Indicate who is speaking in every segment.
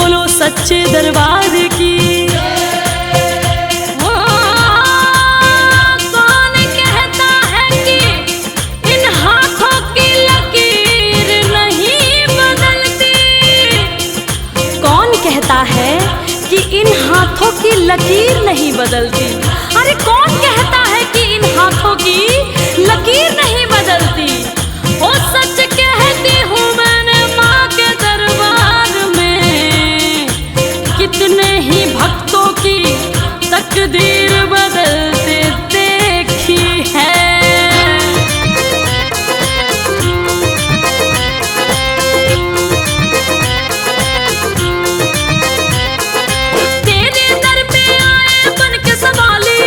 Speaker 1: बोलो सच्चे दरबार की। कौन कहता है कि इन हाथों की लकीर नहीं बदलती? कौन कहता है कि इन हाथों की लकीर नहीं बदलती? अरे कौन कहता है कि इन हाथों की लकीर नहीं बदलती? ओ सच कहती हूँ मैंने माँ के दरबार में, कितने ही भक्तों की तकदीर बदलते देखी है। तेरे दर पे आए बन के सवाली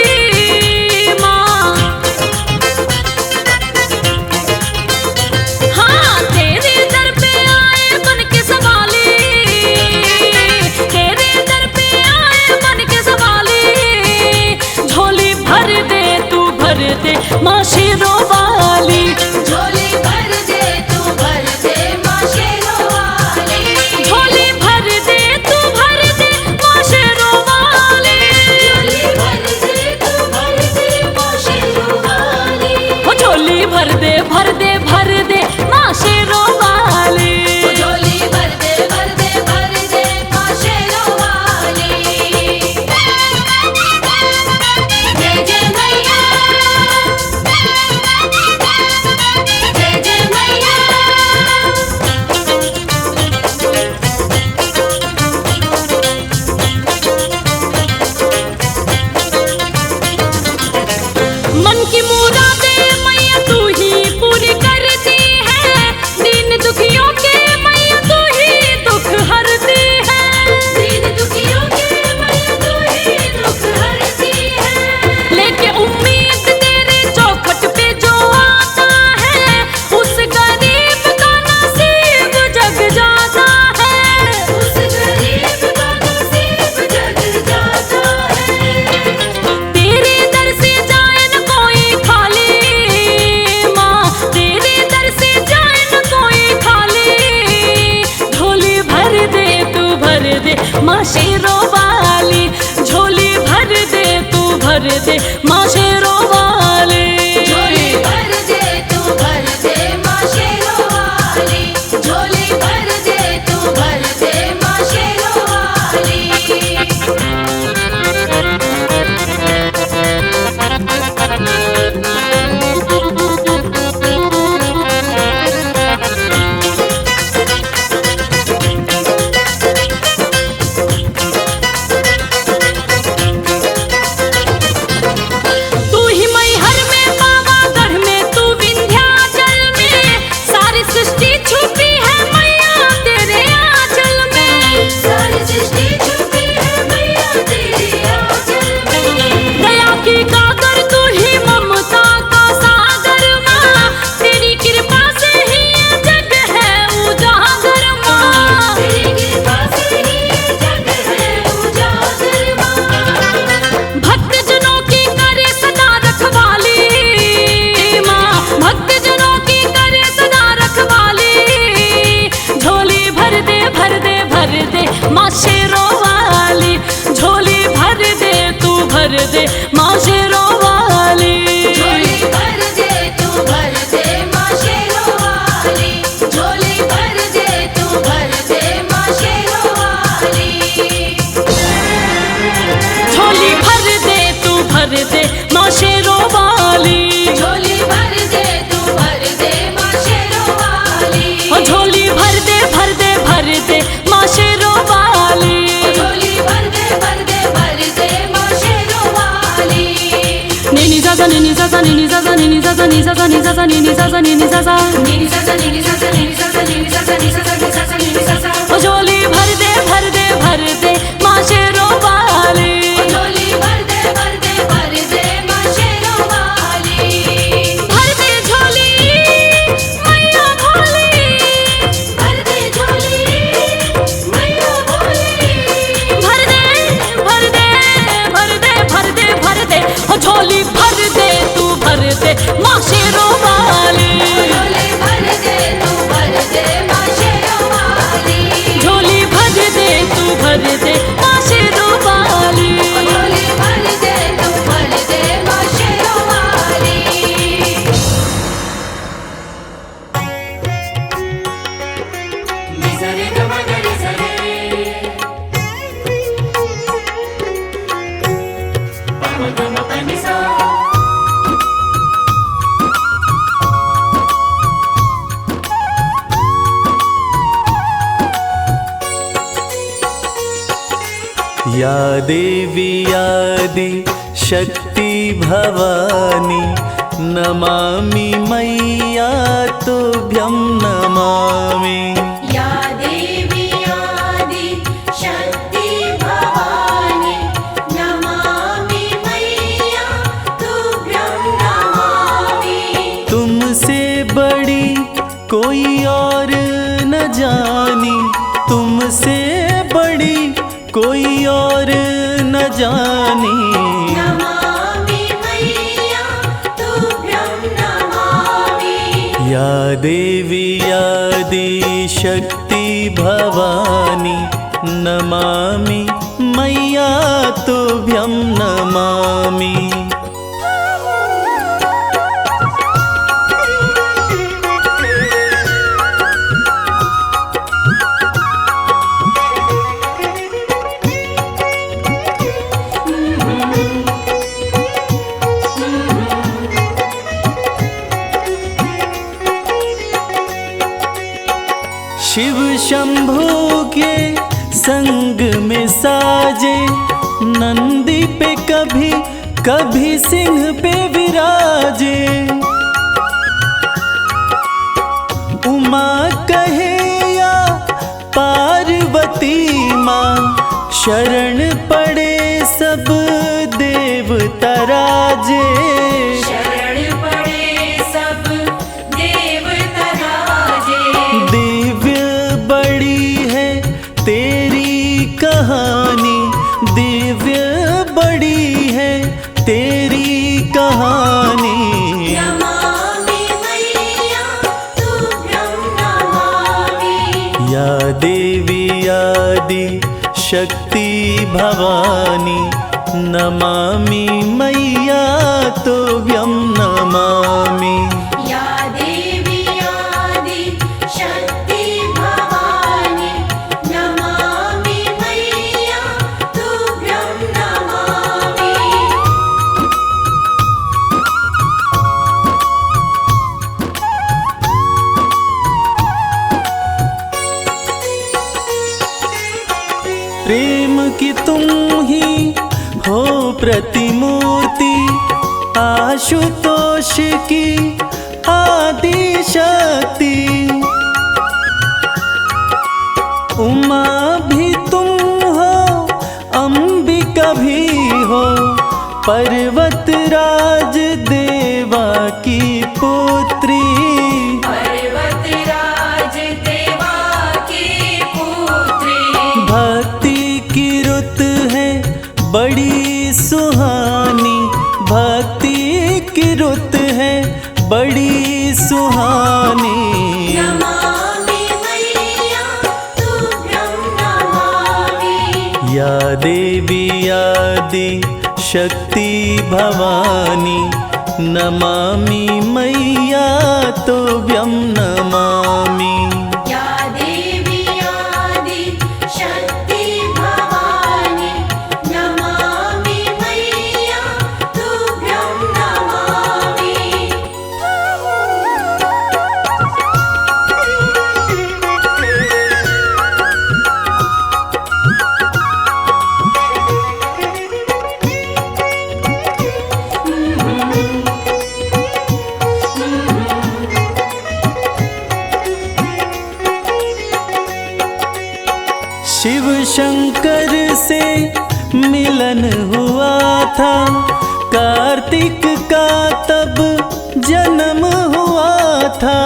Speaker 1: माँ, हाँ तेरे दर पे आए बन के सवाली, तेरे दर पे आए बन के सवाली। झोली भर दे तू भर दे माँ शेरों वाली,
Speaker 2: झोली भर दे तू भर दे माँ शेरों वाली,
Speaker 1: झोली भर दे तू भर दे माँ शेरों वाली,
Speaker 2: झोली भर दे तू भर दे माँ शेरों वाली,
Speaker 1: ओ झोली भर दे भर दे भर दे माँ शेरों वाली।
Speaker 2: झोली भर दे माँ शेरों वाली। जय जय मैया, जय जय मैया।
Speaker 1: मन की मुरादें मैया तू ही पूरी करती है, दीन दुखियों के मैया तू ही दुख हरती है।
Speaker 2: दीन दुखियों के मैया तू ही दुख हरती है।
Speaker 1: लेके उम्मीद तेरे चौखट पे जो आता है, उस गरीब का नसीब जग जाता है।
Speaker 2: उस गरीब का नसीब जग जाता है।
Speaker 1: तेरे दर से जाए न कोई खाली माँ, तेरे दर से जाए न कोई खाली। झोली भर दे तू भर दे माँ शेरों वाली, झोली भर दे तू भर दे माँ शेरों वाली।
Speaker 2: झोली भर दे तू भर दे माँ शेरों वाली, झोली भर दे तू भर दे माँ शेरों वाली।
Speaker 1: तू ही मैहर में पावागढ़ में तू विंध्याचल में, सारी सृष्टि छुपी है मैया तेरे आंचल में।
Speaker 2: सारी सृष्टि छुपी है मैया तेरे आंचल में।
Speaker 1: दया की कातर तू ही ममता का सागर माँ, तेरी कृपा से ही ये जग है उजागर माँ।
Speaker 2: तेरी कृपा से ही ये जग है उजागर माँ।
Speaker 1: भक्त जनों की करे सदा रखवाली माँ, भक्त जनों की करे सदा रखवाली। झोली भर दे भर दे भर दे माँ शेरों वाली, झोली भर दे तू भर दे माँ शेरों वाली।
Speaker 2: झोली भर दे तू भर दे माँ शेरों वाली, झोली भर दे तू भर दे माँ शेरों वाली।
Speaker 1: झोली भर दे तू भर दे माँ शेरों वाली,
Speaker 2: झोली भर दे तू भर दे माँ शेरों वाली,
Speaker 1: ओ झोली भर दे भर दे भर दे माँ शेरों वाली।
Speaker 2: झोली भर दे माँ शेरों वाली।
Speaker 1: Nini zaza nini zaza nini zaza nini zaza nini zaza nini zaza nini zaza nini zaza
Speaker 2: नीनी सासा नीनी सासा नीनी सासा नीनी सासा नी सासा नी सासा नीनी सासा।
Speaker 1: ओ झोली भर दे भर दे भर दे माँ शेरों वाली।
Speaker 2: झोली भर दे माँ शेरों वाली।
Speaker 1: भर दे झोली मैया भोली,
Speaker 2: भर दे झोली मैया भोली।
Speaker 1: भर दे भर दे भर दे भर दे भर दे ओ झोली भर दे तू भर दे माँ शेरों वाली।
Speaker 2: झोली भर दे तू भर दे माँ शेरों वाली।
Speaker 1: झोली भर दे
Speaker 3: या देवी आदि शक्ति भवानी नमामि मैया तुभ्यं नमामि।
Speaker 2: या देवी आदि शक्ति भवानी नमामि मैया तुभ्यं नमामि।
Speaker 3: तुमसे बड़ी कोई और न जानी, तुमसे बड़ी कोई और न जानी।
Speaker 2: नमामि मैया तुभ्यं नमामि।
Speaker 3: या देवी आदि शक्ति भवानी नमामि मैया तुभ्यं नमामि। शिव शंभू के संग में साजे, नंदी पे कभी कभी सिंह पे विराजे। उमा कहे या पार्वती माँ, शरण पड़े सब देवता राजे।
Speaker 2: शरण पड़े सब देवता राजे।
Speaker 3: दिव्य बड़ी है तेरी कहानी, दिव्य बड़ी है तेरी कहानी।
Speaker 2: नमामि मैया तुभ्यं नमामि।
Speaker 3: या देवी आदि शक्ति भवानी नमामि मैया तुभ्यं नमामि।
Speaker 2: या देवी आदि शक्ति भवानी नमामि मैया तुभ्यं नमामि।
Speaker 3: प्रेम की तुम ही हो प्रतिमूर्ति, आशुतोष की आदि शक्ति। उमा भी तुम हो, अंबिका भी हो, पर्वतराज देवा की पुत्री।
Speaker 2: पर्वतराज देवा की पुत्री।
Speaker 3: भक्ति की रुत है बड़ी सुहानी, भक्ति की रुत है बड़ी सुहानी।
Speaker 2: नमामि मैया तुभ्यं नमामि।
Speaker 3: या देवी आदि शक्ति भवानी नमामि मैया तुभ्यं नमामि।
Speaker 2: या देवी आदि शक्ति भवानी नमामि मैया तुभ्यं नमामि।
Speaker 3: शिव शंकर से मिलन हुआ था, कार्तिक का तब जन्म हुआ था।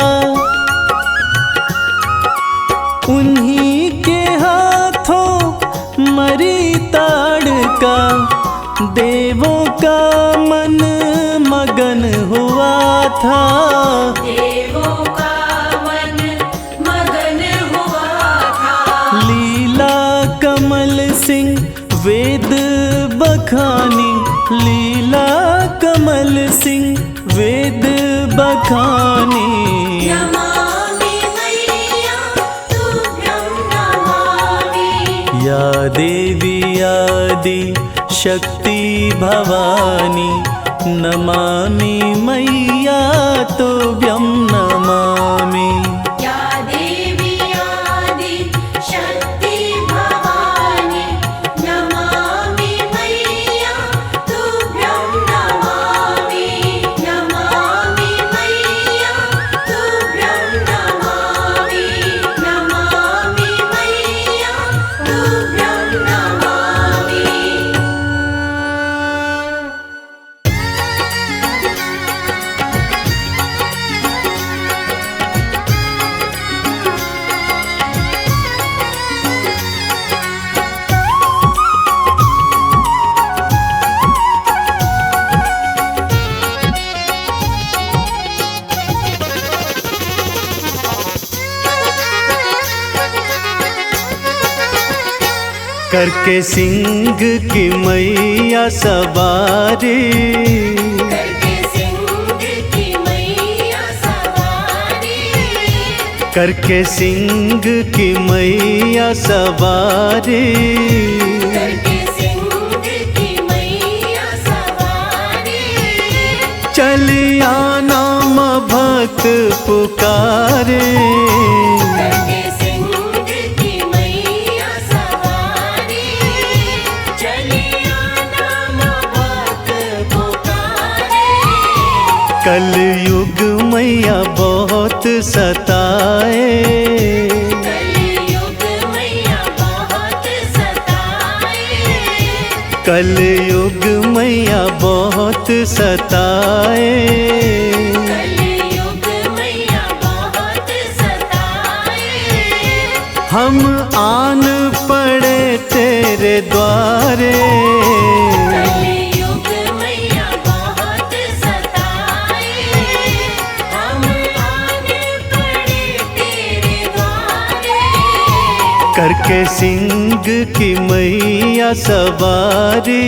Speaker 3: उन्हीं के हाथों मरी ताड़का, देवों का मन मगन हुआ था।
Speaker 2: देवों का मन मगन हुआ था।
Speaker 3: लीला कमल सिंह वेद बखानी, लीला कमल सिंह वेद बखानी।
Speaker 2: नमामि मैया तुभ्यं नमामि।
Speaker 3: या देवी आदि शक्ति भवानी नमामि मैया तुभ्यं नमामि।
Speaker 2: या देवी आदि शक्ति भवानी नमामि
Speaker 3: करके सिंह की मैया सवारी,
Speaker 2: करके सिंह की मैया सवारी,
Speaker 3: करके सिंह की मैया सवारी,
Speaker 2: करके सिंह की मैया सवारी,
Speaker 3: चलिया नाम भक्त पुकारे,
Speaker 2: करके सिंह की मैया सवारी, चलिया नाम भक्त पुकारे,
Speaker 3: कलयुग मैया बहुत सताए,
Speaker 2: कलयुग मैया बहुत सताए,
Speaker 3: कलयुग मैया बहुत सताए,
Speaker 2: कलयुग मैया बहुत सताए,
Speaker 3: हम आन पड़े तेरे द्वारे,
Speaker 2: कलयुग मैया बहुत सताए, हम आने पड़े तेरे द्वारे,
Speaker 3: करके सिंह की मैया सवारी।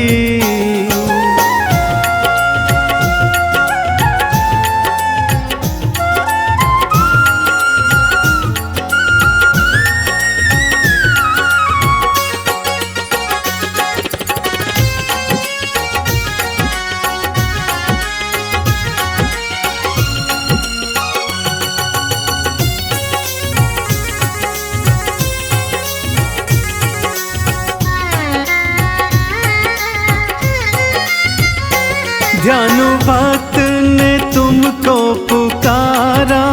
Speaker 3: ध्यानु भक्त ने तुमको पुकारा,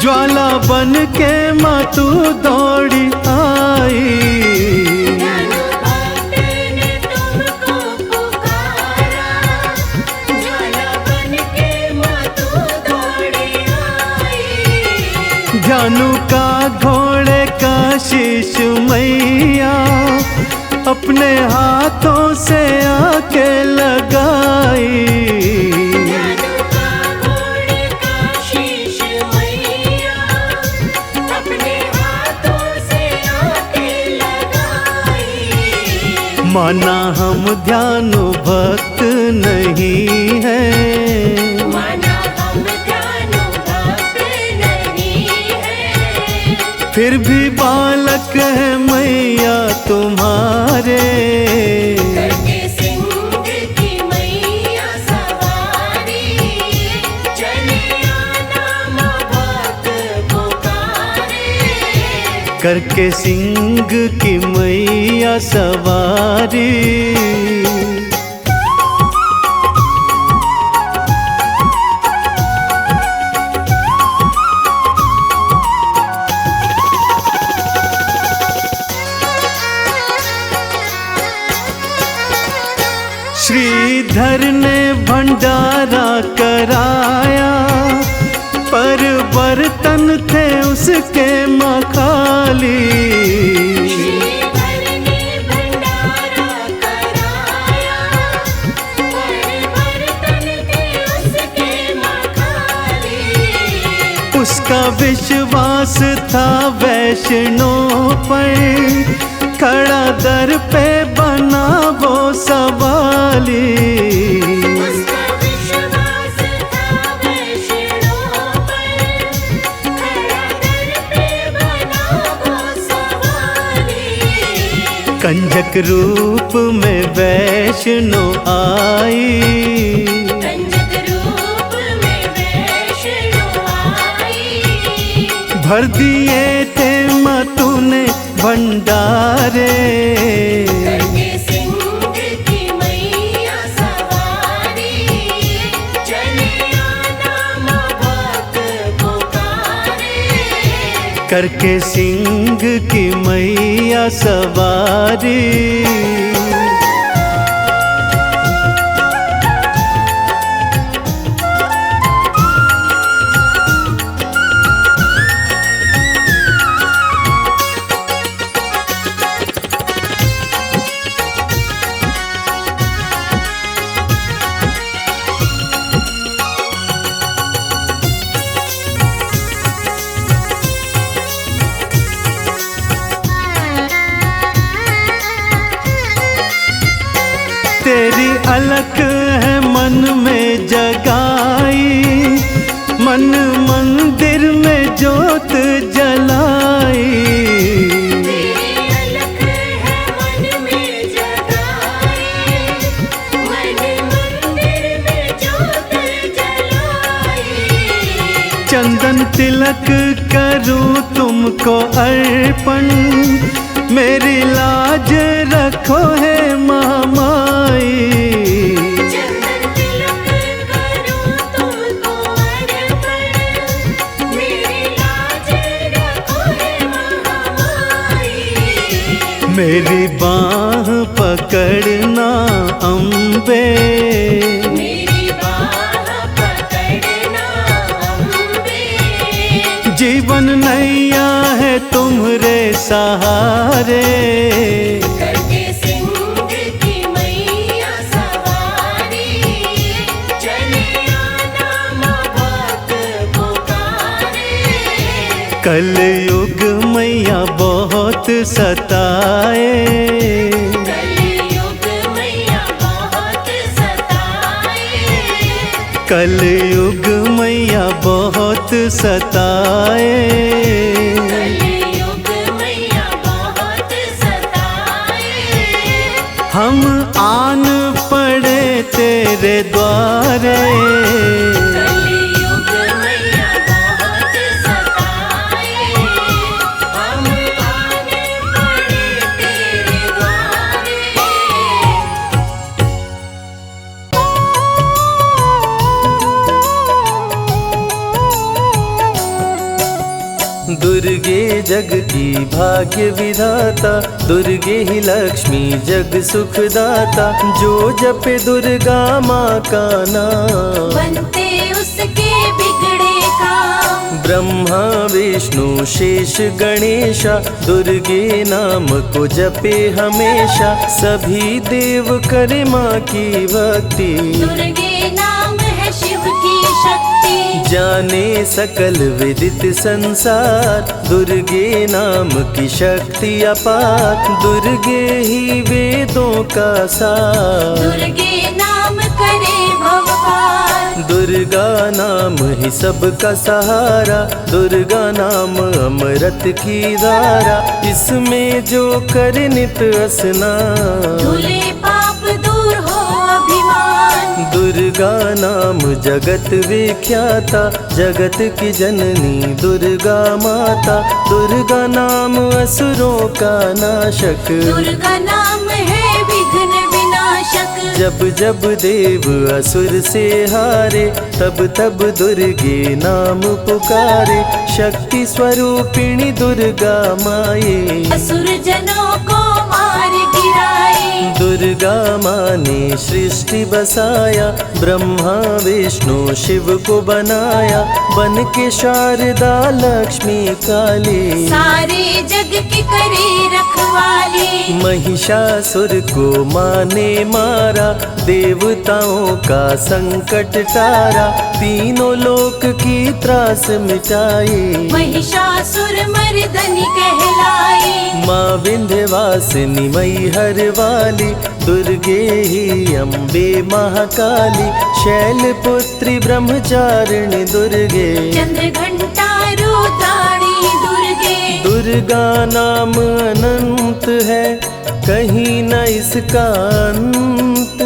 Speaker 3: ज्वाला बन के माँ तू दौड़ी आई,
Speaker 2: ज्ञानु भक्त ने तुमको पुकारा, ज्वाला बन के माँ तू दौड़ी आई,
Speaker 3: ध्यानु का घोड़े का शीश मैया अपने हाथों से आके लगाई,
Speaker 2: ज्ञानु का घोड़े का शीश मैया अपने हाथों से आके लगाई,
Speaker 3: माना हम ध्यानु भक्त नहीं है,
Speaker 2: माना हम ज्ञानु भक्त नहीं है,
Speaker 3: फिर भी बालक है मैया तुम्हारे,
Speaker 2: करके सिंह की मैया सवारी, चलिया नाम भक्त पुकारे,
Speaker 3: करके सिंह की मैया सवारी। श्रीधर ने भंडारा कराया, पर बर्तन थे उसके मखाली,
Speaker 2: श्रीधर ने भंडारा कराया, पर बर्तन थे उसके मखाली,
Speaker 3: उसका विश्वास था वैष्णव पर, खड़ा दर पे बना वो सवाली,
Speaker 2: उसका विश्वास था वैष्णव पर, खड़ा दर पे बना वो सवारी,
Speaker 3: कंजक रूप में वैष्णव आई,
Speaker 2: कंजक रूप में वैष्णव आई,
Speaker 3: भर दिए थे माँ तूने भंडारे,
Speaker 2: करके सिंह की मैया सवारी, चलिया नाम भक्त पुकारे,
Speaker 3: करके सिंह की मैया सवारी। धड़क है मन में जगाई, मन मंदिर में जोत जलाई।
Speaker 2: तेरी अलख है मन में जगाई, मन मंदिर में जोत जलाई।
Speaker 3: चंदन तिलक करूं तुमको अर्पण, मेरी लाज रखो है महामाई।
Speaker 2: चंदन तिलक करूं तुमको अर्पण, मेरी लाज रखो है महामाई।
Speaker 3: मेरी बाह पकड़ना अम्बे,
Speaker 2: मेरी बाह पकड़ना अम्बे।
Speaker 3: जीवन नैया है तुम्हारे सहारे।
Speaker 2: करके सिंह की मैया सवारी, चले आना माँ भक्त पुकारे।
Speaker 3: कलयुग मैया बहुत सताए,
Speaker 2: कलयुग मैया बहुत सताए।
Speaker 3: कलयुग मैया बहुत सताए।
Speaker 2: कलयुग मैया बहुत सताए।
Speaker 3: हम आन पड़े तेरे द्वारे,
Speaker 2: कलयुग मैया बहुत सताए। हम आने पड़े तेरे द्वारे।
Speaker 4: दुर्गे जग की भाग्य विधाता, दुर्गे ही लक्ष्मी जग सुखदाता। जो जपे दुर्गा माँ का नाम,
Speaker 2: बनते उसके बिगड़े काम।
Speaker 4: ब्रह्मा विष्णु शेष गणेशा, दुर्गे नाम को जपे हमेशा। सभी देव करे माँ की भक्ति,
Speaker 2: दुर्गे नाम है शिव की शक्ति।
Speaker 4: जाने सकल विदित संसार, दुर्गे नाम की शक्ति अपार। दुर्गे ही वेदों का सार,
Speaker 2: दुर्गे नाम करे भव पार।
Speaker 4: दुर्गा नाम ही सबका सहारा। दुर्गा नाम अमृत की धारा, इसमें जो करे नित स्नान।
Speaker 2: धुले पाप दूर हो अभिमान।
Speaker 4: दुर्गा नाम जगत विख्याता, जगत की जननी दुर्गा माता। दुर्गा नाम असुरों का नाशक,
Speaker 2: दुर्गा नाम है विघ्न विनाशक।
Speaker 4: जब जब देव असुर से हारे, तब तब दुर्गे नाम पुकारे। शक्ति स्वरूपिणी दुर्गा माये,
Speaker 2: असुर जनों को मार गिराए।
Speaker 4: दुर्गा माँ ने सृष्टि बसाया, ब्रह्मा विष्णु शिव को बनाया। बन के शारदा लक्ष्मी काली,
Speaker 2: सारे जग की करे रखवाली।
Speaker 4: महिषासुर को माँ ने मारा, देवताओं का संकट टारा। तीनों लोक की त्रास मिटाई,
Speaker 2: महिषासुर मर्दनी कहलाई।
Speaker 4: माँ विंध्यवासिनी मैहर वाली, दुर्गे ही अम्बे महाकाली। शैलपुत्री ब्रह्मचारिणी दुर्गे,
Speaker 2: चंद्रघंटा रुद्राणी दुर्गे।
Speaker 4: दुर्गा नाम अनंत है, कहीं न इसका अंत।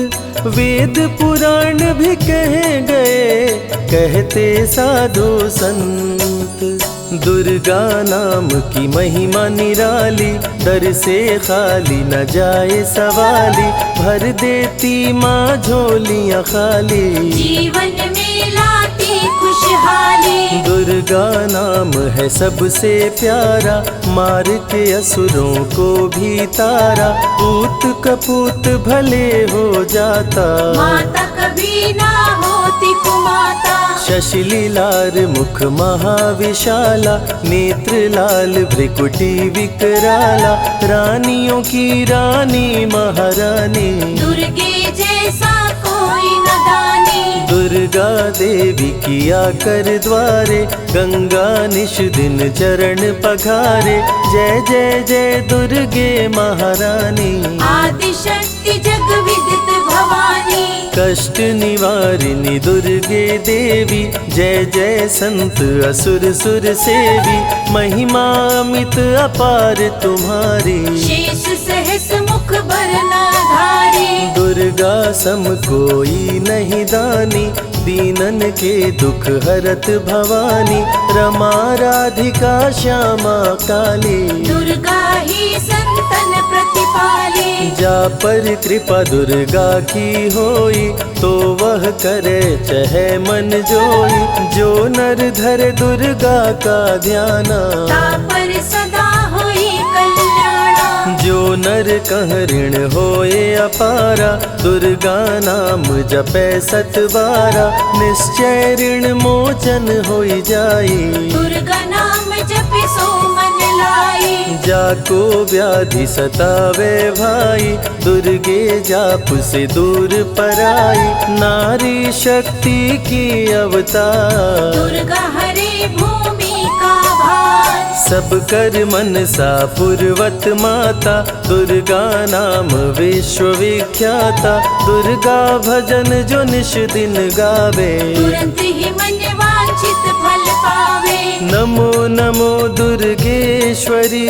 Speaker 4: वेद पुराण भी कह गए, कहते साधु संत। दुर्गा नाम की महिमा निराली, दर से खाली न जाए सवाली। भर देती माँ झोलियाँ खाली,
Speaker 2: जीवन में लाती खुशहाली।
Speaker 4: दुर्गा नाम है सबसे प्यारा, मार के असुरों को भी तारा। पूत कपूत भले हो जाता,
Speaker 2: माता कभी ना होती कुमाता।
Speaker 4: शशिलीलार मुख महाविशाला, नेत्र लाल भ्रिकुटी विकराला। रानियों की रानी महारानी,
Speaker 2: दुर्गे जैसा कोई न दानी।
Speaker 4: दुर्गा देवी किया कर द्वारे, गंगा निश दिन चरण पखारे। जय जय जय दुर्गे महारानी,
Speaker 2: आदि शक्ति जग विदित भवानी। वाली।
Speaker 4: कष्ट निवारिणी दुर्गे देवी, जय जय संत असुर सुर सेवी। महिमा अमित अपार तुम्हारी,
Speaker 2: शेष सहस मुख भरना धारी।
Speaker 4: दुर्गा सम कोई नहीं दानी, दीनन के दुख हरत भवानी। रमा राधिका श्यामा काली,
Speaker 2: दुर्गा ही संतन प्रतिपाली।
Speaker 4: जा पर कृपा दुर्गा की होई, तो वह करे चहे मन जोई। जो नर धर दुर्गा का ध्याना,
Speaker 2: तापर सदा होई कल्याणा।
Speaker 4: जो नर कह ऋण होए अपारा, दुर्गा नाम जपै सत बारा। निश्चय ऋण मोचन होई जाई,
Speaker 2: दुर्गा नाम जपे सो मन लाई।
Speaker 4: जाको व्याधि सतावे भाई, दुर्गे जाप से दूर पराई। नारी शक्ति की अवतार,
Speaker 2: दुर्गा हरे भूमि का भार।
Speaker 4: सब कर मन सा पूर्वत माता, दुर्गा नाम विश्व विख्याता। दुर्गा भजन जो निश दिन गावे,
Speaker 2: तुरंत ही मन वांछित फल पावे।
Speaker 4: नमो नमो दुर्गेश्वरी,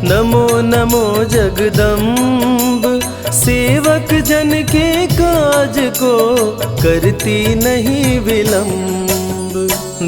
Speaker 4: नमो नमो जगदम्ब। सेवक जन के काज को करती नहीं विलम्ब।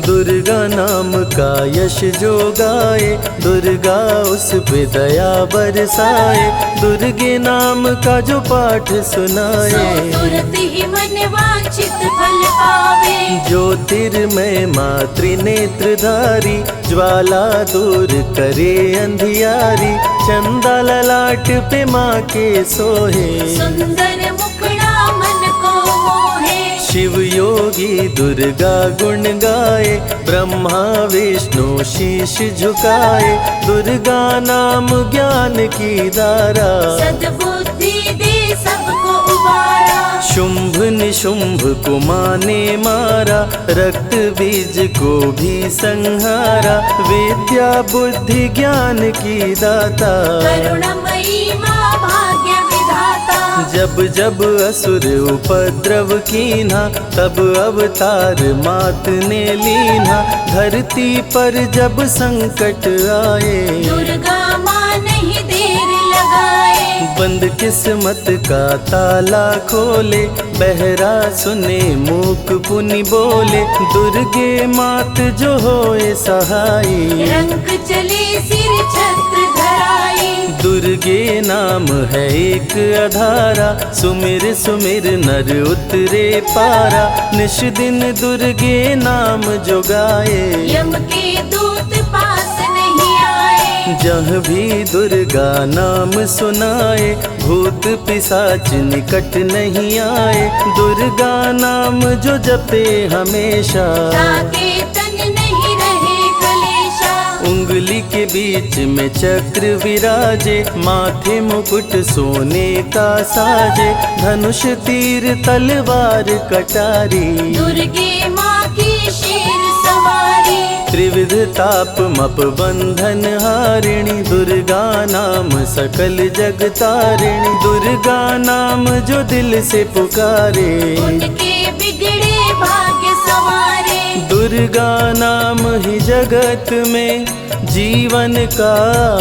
Speaker 4: दुर्गा नाम का यश जो गाए, दुर्गा उस पे दया बरसाए। दुर्गे नाम का जो पाठ
Speaker 2: सो
Speaker 4: सुनाए,
Speaker 2: तुरंत ही मन वांछित फल पावे।
Speaker 4: ज्योतिर्मय मातृ नेत्रधारी, ज्वाला दूर करे अंधियारी। चंदा ललाट पे माँ के सोहे,
Speaker 2: सुंदर मुखड़ा मन को मोहे।
Speaker 4: शिव योगी दुर्गा गुण गाए, ब्रह्मा विष्णु शीश झुकाए। दुर्गा नाम ज्ञान की धारा,
Speaker 2: सद्बुद्धि दे सबको उबारा।
Speaker 4: शुंभ निशुंभ को माने मारा, रक्त बीज को भी संहारा। विद्या बुद्धि ज्ञान की दाता,
Speaker 2: करुणमयी माँ भाग्य विधाता।
Speaker 4: जब जब असुर उपद्रव कीन्हा, तब अवतार मात ने लीन्हा। धरती पर जब संकट आए,
Speaker 2: दुर्गा माँ नहीं देर लगाए।
Speaker 4: बंद किस्मत का ताला खोले, बहरा सुने मूक पुनि बोले। दुर्गे मात जो होए सहाई,
Speaker 2: रंग चले सिर छत्र धराई।
Speaker 4: दुर्गे नाम है एक आधारा, सुमिर सुमिर नर उतरे पारा। निश दिन दुर्गे नाम जो गाए,
Speaker 2: यम के दूत पास नहीं आए।
Speaker 4: जहाँ भी दुर्गा नाम सुनाए, भूत पिशाच निकट नहीं आए। दुर्गा नाम जो जपे हमेशा,
Speaker 2: ताके तन नहीं रहे कलेशा।
Speaker 4: उंगली के बीच में चक्र विराजे, माथे मुकुट सोने का साजे। धनुष तीर तलवार कटारी,
Speaker 2: दुर्गे माँ की शेर सवारी।
Speaker 4: त्रिविध ताप मप बंधन हारिणी, दुर्गा नाम सकल जग तारिणी। दुर्गा नाम जो दिल से पुकारे,
Speaker 2: उनके बिगड़े भाग्य सवारे।
Speaker 4: दुर्गा नाम ही जगत में जीवन का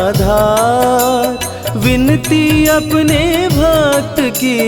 Speaker 4: आधार। विनती अपने भक्त की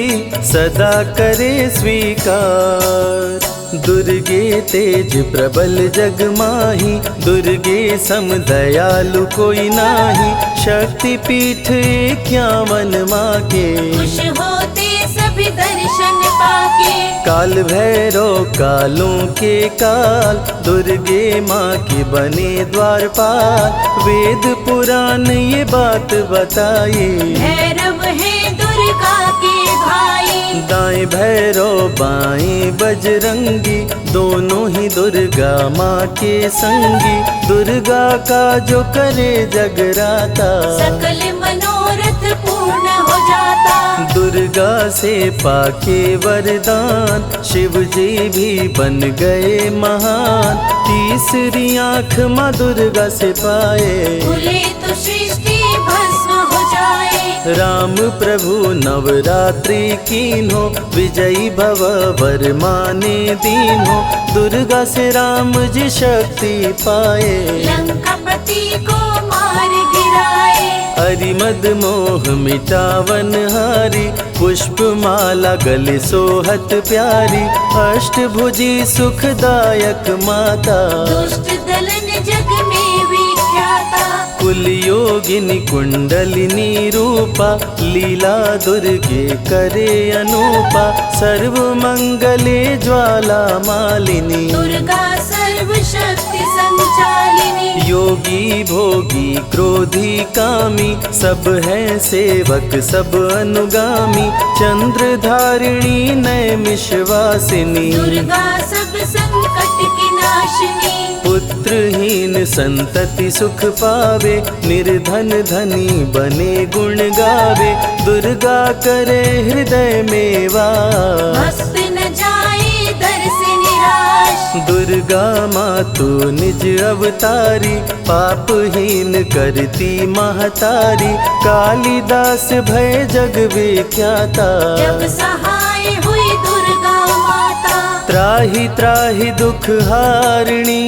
Speaker 4: सदा करे स्वीकार। दुर्गे तेज प्रबल जग माही, दुर्गे सम दयालु कोई नाही। शक्ति पीठ 51 माँ के,
Speaker 2: खुश होते सभी दर्शन पाके।
Speaker 4: काल भैरव कालों के काल, दुर्गे माँ के बने द्वारपाल। वेद पुराण ये बात बताई,
Speaker 2: भैरव है दुर्गा के भाई।
Speaker 4: दाएं भैरव बाएं बजरंगी, दोनों ही दुर्गा माँ के संगी। दुर्गा का जो करे जगराता,
Speaker 2: सकल मनोरथ पूर्ण हो जाता।
Speaker 4: दुर्गा से पाके वरदान, शिव जी भी बन गए महान। तीसरी आँख माँ दुर्गा से पाए,
Speaker 2: खुले तो सृष्टि भस्म हो जाए।
Speaker 4: राम प्रभु नवरात्रि कीन्हो, विजयी भव वर माने दीन्हो। दुर्गा से राम जी शक्ति पाए,
Speaker 2: लंकापति को मार गिराए।
Speaker 4: अरिमद मोह मिटावन हारी, पुष्प माला गले सोहत प्यारी। अष्टभुजी सुखदायक माता,
Speaker 2: दुष्ट दलन जग में विख्याता।
Speaker 4: कुल योगिनी कुंडलिनी रूपा, लीला दुर्गे करे अनूपा। सर्व मंगले ज्वाला मालिनी,
Speaker 2: दुर्गा सर्वशक्ति संचालिनी।
Speaker 4: योगी भोगी क्रोधी कामी, सब हैं सेवक सब अनुगामी। चंद्र धारिणी नैमिषवासिनी,
Speaker 2: दुर्गा सब संकट की नाशिनी।
Speaker 4: पुत्रहीन संतति सुख पावे, निर्धन धनी बने गुण गावे। दुर्गा करे हृदय में वास,
Speaker 2: भक्त न जाए दर से निराश।
Speaker 4: दुर्गा मातु निज अवतारी, पापहीन करती महतारी। कालिदास भय जग विख्याता,
Speaker 2: जब सहाय हुई दुर्गा माता।
Speaker 4: त्राहि त्राहि दुख हारिणी,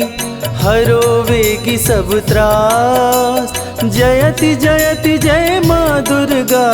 Speaker 4: हरो वेगी सब त्रास। जयति जयति जय माँ दुर्गा,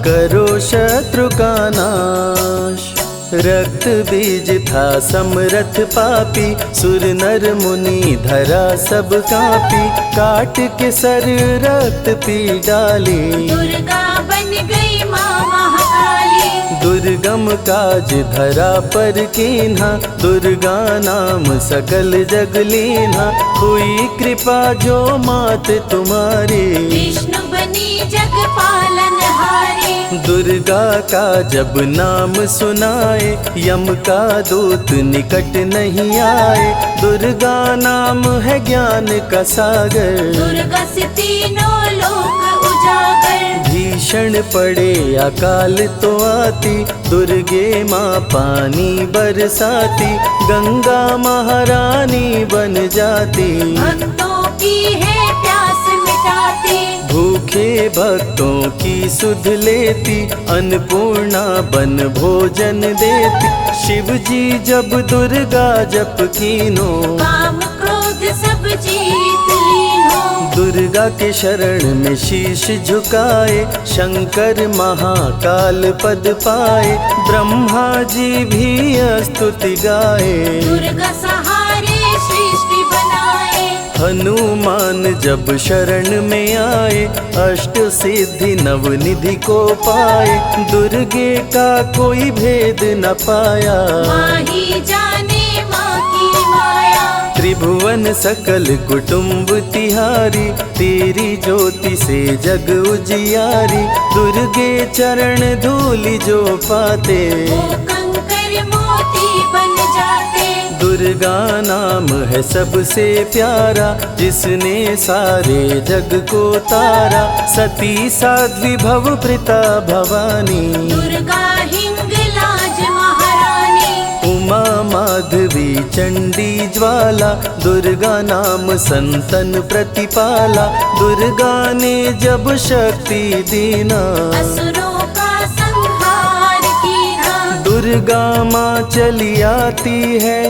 Speaker 4: करो शत्रु का नाश। रक्त बीज था समरथ पापी, सुर नर मुनि धरा सब कापी। काट के सर रक्त पी डाली,
Speaker 2: दुर्गा बन गई माँ महाकाली।
Speaker 4: दुर्गम काज धरा पर कीन्हा, दुर्गा नाम सकल जग लीन्हा। हुई कृपा जो मात तुम्हारी,
Speaker 2: विष्णु बनी जग पालनहारी।
Speaker 4: दुर्गा का जब नाम सुनाए, यम का दूत निकट नहीं आए। दुर्गा नाम है ज्ञान का सागर,
Speaker 2: दुर्गा से तीनों लोक उजागर।
Speaker 4: भीषण पड़े अकाल तो आती, दुर्गे माँ पानी बरसाती। गंगा महारानी बन जाती,
Speaker 2: भक्तों की है प्यास मिटाती।
Speaker 4: भूखे भक्तों की सुध लेती, अन्नपूर्णा बन भोजन देती। शिव जी जब दुर्गा जप कीनो,
Speaker 2: काम क्रोध सब जीत लीनो।
Speaker 4: दुर्गा के शरण में शीश झुकाए, शंकर महाकाल पद पाए। ब्रह्मा जी भी स्तुति गाए,
Speaker 2: दुर्गा सहारे सृष्टि बनाए।
Speaker 4: हनुमान जब शरण में आए, अष्ट सिद्धि नवनिधि को पाए। दुर्गे का कोई भेद न पाया,
Speaker 2: माँ ही जाने माँ की माया।
Speaker 4: त्रिभुवन सकल कुटुंब तिहारी, तेरी ज्योति से जग उजियारी। दुर्गे चरण धूलि जो पाते,
Speaker 2: वो कंकर मोती बन जाते।
Speaker 4: दुर्गा नाम है सबसे प्यारा, जिसने सारे जग को तारा। सती साध्वी भव प्रीता भवानी,
Speaker 2: दुर्गा हिंगलाज महारानी।
Speaker 4: उमा माधवी चंडी ज्वाला, दुर्गा नाम संतन प्रतिपाला। दुर्गा ने जब शक्ति दीना,
Speaker 2: असुरों का संहार कीना।
Speaker 4: दुर्गा माँ चली आती है,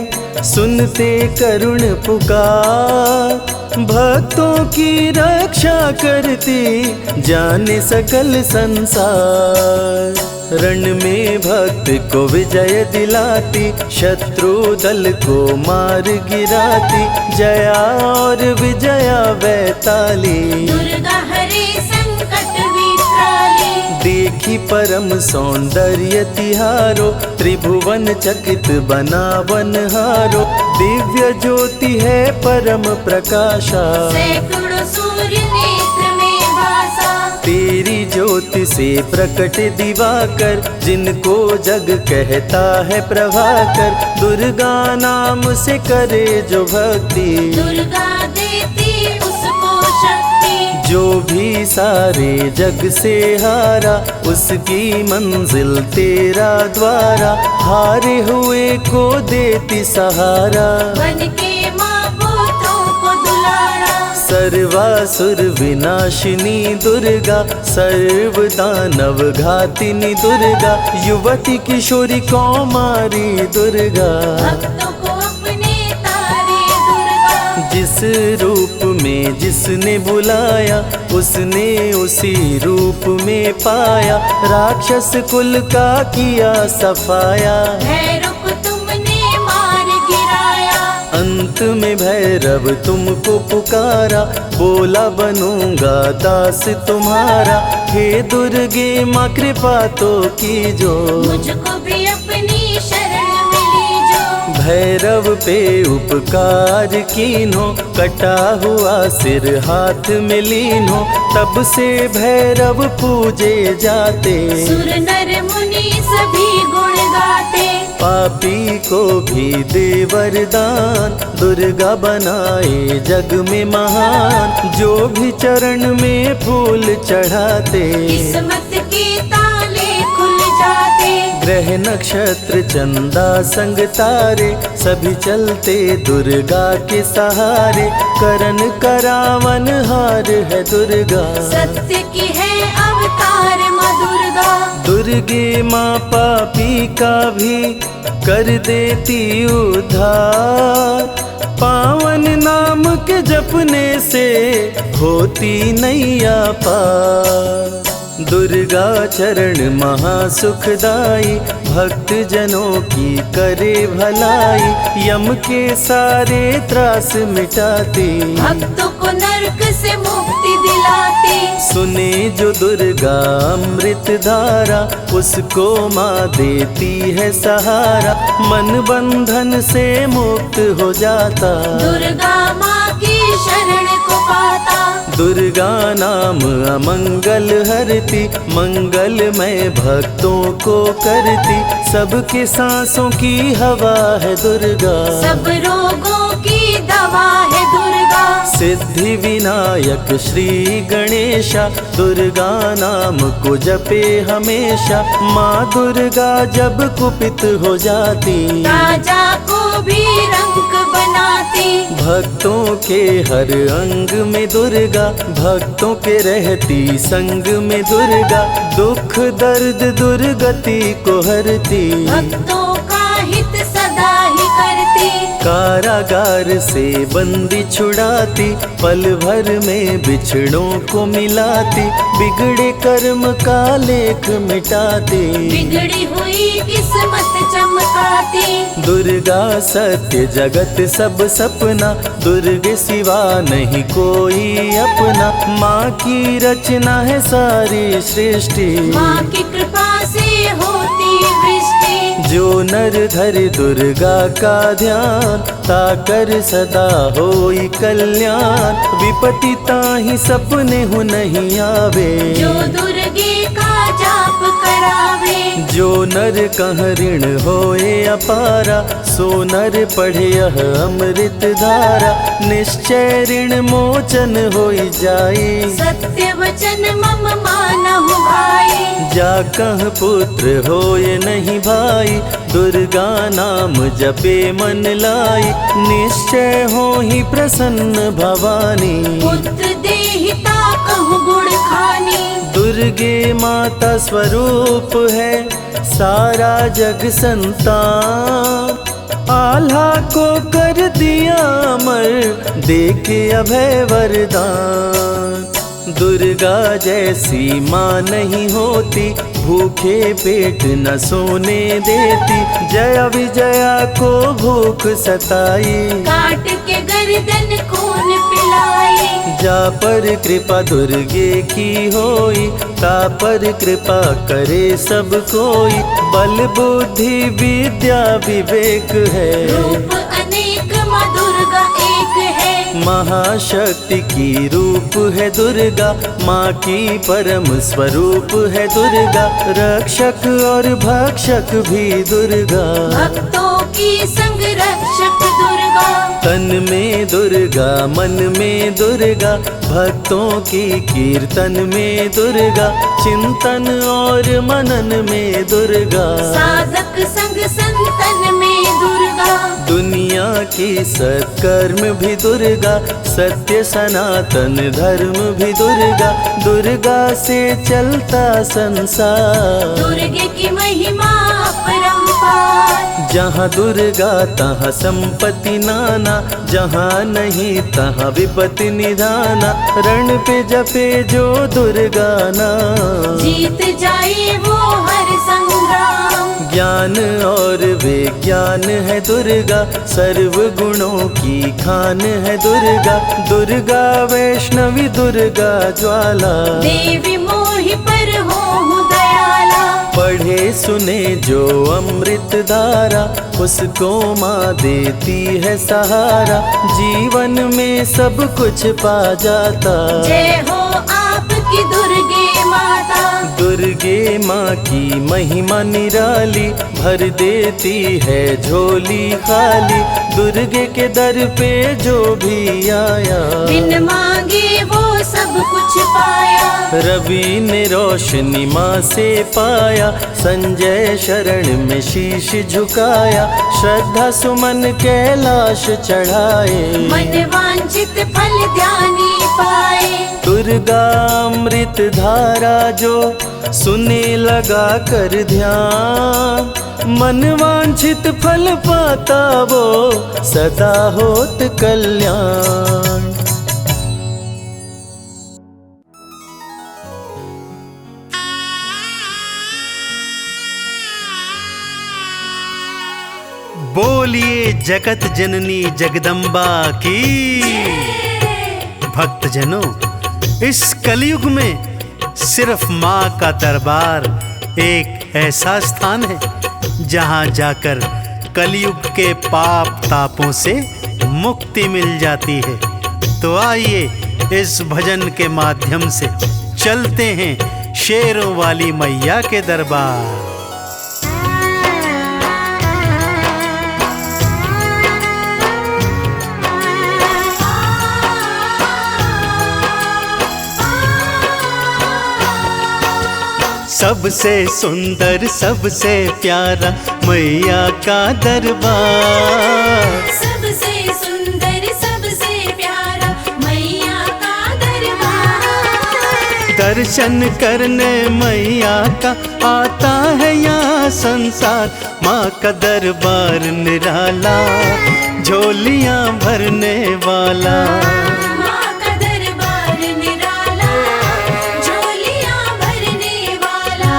Speaker 4: सुनते करुण पुकार। भक्तों की रक्षा करती, जाने सकल संसार। रण में भक्त को विजय दिलाती, शत्रु दल को मार गिराती। जया और विजया वैताली,
Speaker 2: दुर्गा हरे संकट विकराली।
Speaker 4: देखी परम सौंदर्य तिहारो, त्रिभुवन चकित बनावन हारो। दिव्य ज्योति है परम प्रकाशा,
Speaker 2: सैकड़ों सूर्य नेत्र में भासा।
Speaker 4: तेरी ज्योति से प्रकट दिवाकर, जिनको जग कहता है प्रभाकर। दुर्गा नाम से करे जो भक्ति,
Speaker 2: दुर्गा देती उसको शक्ति।
Speaker 4: जो भी सारे जग से हारा, उसकी मंजिल तेरा द्वारा। हारे हुए को देती सहारा,
Speaker 2: बन के माँ पुत्रों को दुलारा।
Speaker 4: सर्वासुर विनाशिनी दुर्गा, सर्व दानव घातिनी दुर्गा, युवती किशोरी कौमारी दुर्गा।
Speaker 2: भक्तों को अपने तारे दुर्गा,
Speaker 4: जिस रूप में जिसने बुलाया, उसने उसी रूप में पाया, राक्षस कुल का किया सफाया।
Speaker 2: भैरव को तुमने मार गिराया,
Speaker 4: अंत में भैरव तुमको पुकारा, बोला बनूंगा दास तुम्हारा। हे दुर्गे माँ कृपा तो कीजो,
Speaker 2: मुझको भी अपनी शरण में लीजो।
Speaker 4: भैरव पे उपकार कीन्हो, कटा हुआ सिर हाथ में लीन्हो, तब से भैरव पूजे जाते।
Speaker 2: सुर नर मुनि सभी गुण गाते,
Speaker 4: पापी को भी दे वरदान, दुर्गा बनाए जग में महान। जो भी चरण में फूल चढ़ाते,
Speaker 2: किस्मत के ताले खुल जाते।
Speaker 4: ग्रह नक्षत्र चंदा संग तारे, सभी चलते दुर्गा के सहारे। करन करावन हार है दुर्गा,
Speaker 2: सत्य की है अवतार माँ दुर्गा।
Speaker 4: दुर्गे माँ पापी का भी कर देती उद्धार, पावन नाम के जपने से होती नैया पार। दुर्गा चरण महासुखदाई, भक्त जनों की करे भलाई, यम के सारे त्रास मिटाती,
Speaker 2: भक्तों को नरक से मुक्ति दिलाती।
Speaker 4: सुने जो दुर्गा अमृत धारा, उसको माँ देती है सहारा, मन बंधन से मुक्त हो जाता,
Speaker 2: दुर्गा माँ की शरण को पाता।
Speaker 4: दुर्गा नाम अमंगल हरती, मंगलमय भक्तों को करती, सबके सांसों की हवा है दुर्गा,
Speaker 2: सब रोगों की दवा है दुर्गा।
Speaker 4: सिद्धि विनायक श्री गणेशा, दुर्गा नाम को जपे हमेशा। माँ दुर्गा जब कुपित हो जाती,
Speaker 2: राजा को भी रंक बनाती।
Speaker 4: भक्तों के हर अंग में दुर्गा, भक्तों के रहती संग में दुर्गा, दुख दर्द दुर्गति को हरती,
Speaker 2: भक्तों का हित सदा ही करती।
Speaker 4: कारागार से बंदी छुड़ाती, पल भर में बिछड़ों को मिलाती, बिगड़े कर्म का लेख मिटाती,
Speaker 2: बिगड़ी हुई किस्मत चमकाती।
Speaker 4: दुर्गा सत्य जगत सब सपना, दुर्गे सिवा नहीं कोई अपना। माँ की रचना है सारी सृष्टि,
Speaker 2: माँ की कृपा से होती वृष्टि।
Speaker 4: जो नर धरे दुर्गा का ध्यान, ताकर सदा होई कल्याण। विपत्ति ताहि सपने हो नहीं आवे,
Speaker 2: जो दुर्गे का जाप करावे।
Speaker 4: जो नर कह ऋण होए अपारा, सो नर पढ़े यह अमृत धारा। निश्चय ऋण मोचन होई जाई,
Speaker 2: सत्य वचन मम मानहु भाई।
Speaker 4: जा कह पुत्र होए नहीं भाई, दुर्गा नाम जपे मन लाई। निश्चय हो ही प्रसन्न भवानी,
Speaker 2: पुत्र देहिता कहु गुण खानी।
Speaker 4: दुर्गे माता स्वरूप है सारा जग संतान। आल्हा को कर दिया अमर, देके अभय वरदान। दुर्गा जैसी माँ नहीं होती, भूखे पेट न सोने देती। जया विजया को भूख सताई,
Speaker 2: काट के गर्दन खून पिलाई।
Speaker 4: जा पर कृपा दुर्गे की होई, ता पर कृपा करे सब कोई। बल बुद्धि विद्या विवेक है,
Speaker 2: रूप अनेक माँ दुर्गा एक है।
Speaker 4: महाशक्ति की रूप है दुर्गा, माँ की परम स्वरूप है दुर्गा। रक्षक और भक्षक भी दुर्गा,
Speaker 2: भक्तों की संग रक्षक दुर्गा।
Speaker 4: तन में दुर्गा मन में दुर्गा, भक्तों की कीर्तन में दुर्गा। चिंतन और मनन में दुर्गा,
Speaker 2: साधक संग संतन में दुर्गा।
Speaker 4: दुनिया की सत्कर्म भी दुर्गा, सत्य सनातन धर्म भी दुर्गा, दुर्गा से चलता संसार।
Speaker 2: दुर्गे की महिमा अपरंपार।
Speaker 4: जहाँ दुर्गा तहाँ संपत्ति नाना, जहाँ नहीं तहाँ विपत्ति निधाना, रण पे जपे जो दुर्गा नाम,
Speaker 2: जीत जाए वो हर संग्राम।
Speaker 4: ज्ञान और विज्ञान है दुर्गा, सर्व गुणों की खान है दुर्गा, दुर्गा वैष्णवी दुर्गा ज्वाला।
Speaker 2: देवी मोहि पर हो दयाला।
Speaker 4: पढ़े सुने जो अमृत धारा, उसको माँ देती है सहारा, जीवन में सब कुछ पा जाता।
Speaker 2: जय हो आपकी दुर्गे माता।
Speaker 4: दुर्गे माँ की महिमा निराली, भर देती है झोली खाली, दुर्गे के दर पे जो भी आया,
Speaker 2: बिन मांगे वो सब कुछ पाया।
Speaker 4: रवि ने रोशनी माँ से पाया, संजय शरण में शीश झुकाया, श्रद्धा सुमन कैलाश चढ़ाए,
Speaker 2: मन वांछित फल ध्यानी पाए।
Speaker 4: दुर्गा अमृत धारा जो सुने लगा कर ध्यान, मन वांछित फल पाता वो सदा होत कल्याण।
Speaker 3: बोलिए जगत जननी जगदम्बा की। भक्तजनों, इस कलयुग में सिर्फ माँ का दरबार एक ऐसा स्थान है जहाँ जाकर कलयुग के पाप तापों से मुक्ति मिल जाती है। तो आइए इस भजन के माध्यम से चलते हैं शेरों वाली मैया के दरबार। सबसे सुंदर सबसे प्यारा मैया का दरबार,
Speaker 2: सबसे सुंदर सबसे प्यारा मैया का दरबार।
Speaker 3: दर्शन करने मैया का आता है यहाँ संसार, माँ का दरबार निराला झोलियाँ भरने वाला।
Speaker 2: माँ का दरबार निराला झोलियाँ भरने वाला।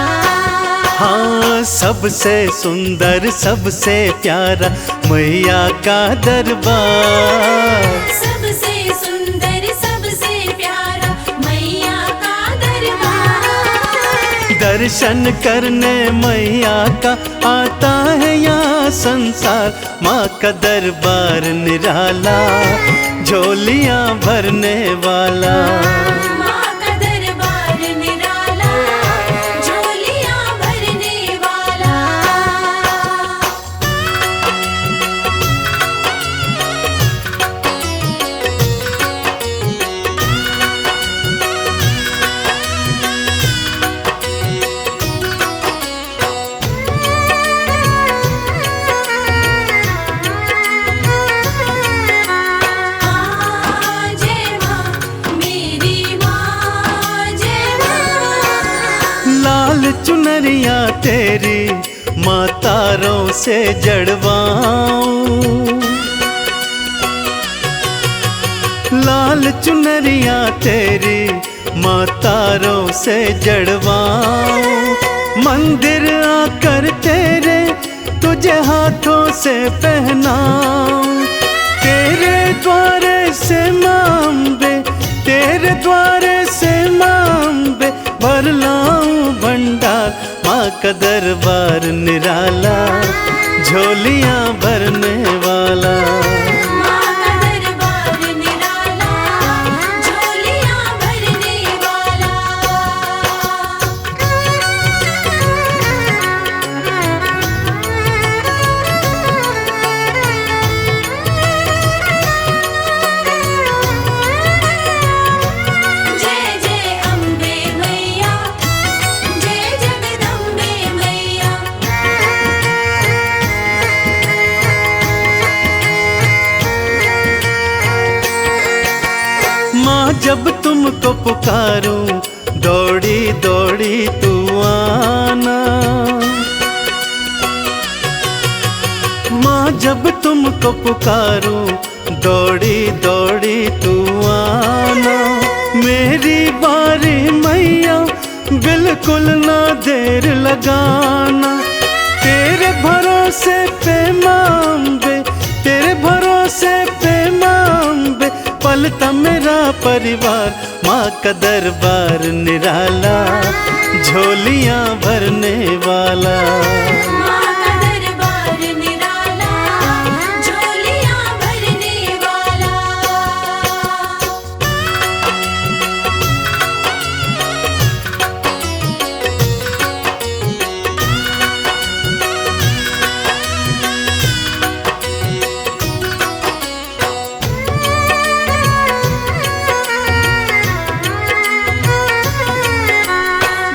Speaker 3: हाँ, सबसे सुंदर सबसे प्यारा मैया का दरबार,
Speaker 2: सबसे सुंदर सबसे प्यारा मैया का दरबार।
Speaker 3: दर्शन करने मैया का आता है यहाँ संसार, माँ का दरबार निराला झोलियाँ भरने वाला।
Speaker 2: माँ का दरबार निराला झोलियाँ भरने वाला। जय माँ मेरी माँ, जय माँ।
Speaker 3: लाल चुनरिया तेरी माँ तारों से जड़वाऊं, लाल चुनरिया तेरी माँ तारों से जड़वाऊं, मंदिर आकर तेरे तुझे हाथों से पहनाऊं, तेरे द्वारे से माँ अम्बे, तेरे द्वारे से माँ अम्बे भर लाऊं भंडार, माँ का दरबार निराला झोलियाँ भरने वाला।
Speaker 2: माँ का दरबार निराला झोलियाँ भरने वाला। जय जय अम्बे मैया, जय जगदम्बे मैया।
Speaker 3: पुकारूं, दौड़ी दौड़ी तू आना। माँ जब तुमको पुकारूं, दौड़ी दौड़ी तू आना। मेरी बारी मैया, बिल्कुल ना देर लगाना। तेरे भरोसे पे माँ अम्बे, तेरे भरोसे पे माँ अम्बे, पलता मेरा परिवार। माँ का दरबार निराला, झोलियाँ भरने वाला।
Speaker 2: माँ का दरबार निराला, झोलियाँ भरने वाला।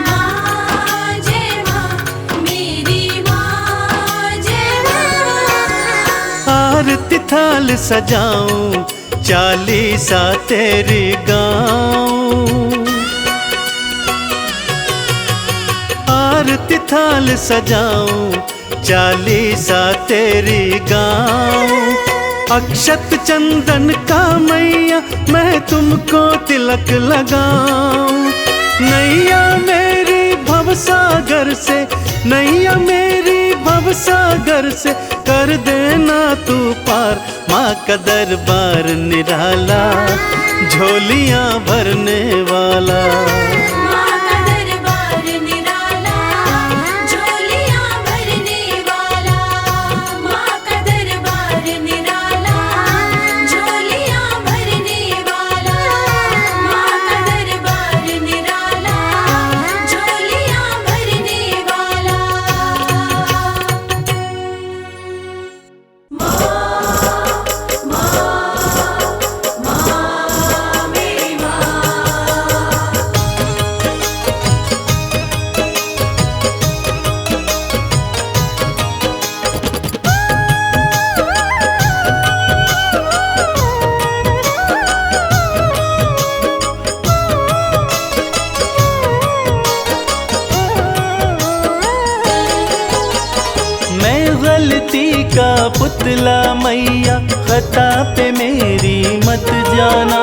Speaker 2: माँ जय माँ, मेरी माँ जय माँ।
Speaker 3: आरती थाल सजाऊं, चालीसा तेरी गाऊं। आरती थाल सजाऊं, चालीसा तेरी गाऊं। अक्षत चंदन का मैया, मैं तुमको तिलक लगाऊं। नैया मेरी भवसागर से, नैया मेरी भवसागर से, कर देना तू पार। माँ का दरबार निराला, झोलियाँ भरने वाला।
Speaker 2: माँ का दरबार निराला, झोलियाँ भरने वाला। माँ का दरबार निराला, झोलियाँ भरने वाला। माँ का दरबार निराला, झोलियाँ भरने वाला। माँ मेरी माँ।
Speaker 4: मैं गलती का पुतला मैया, खता पे मेरी मत जाना।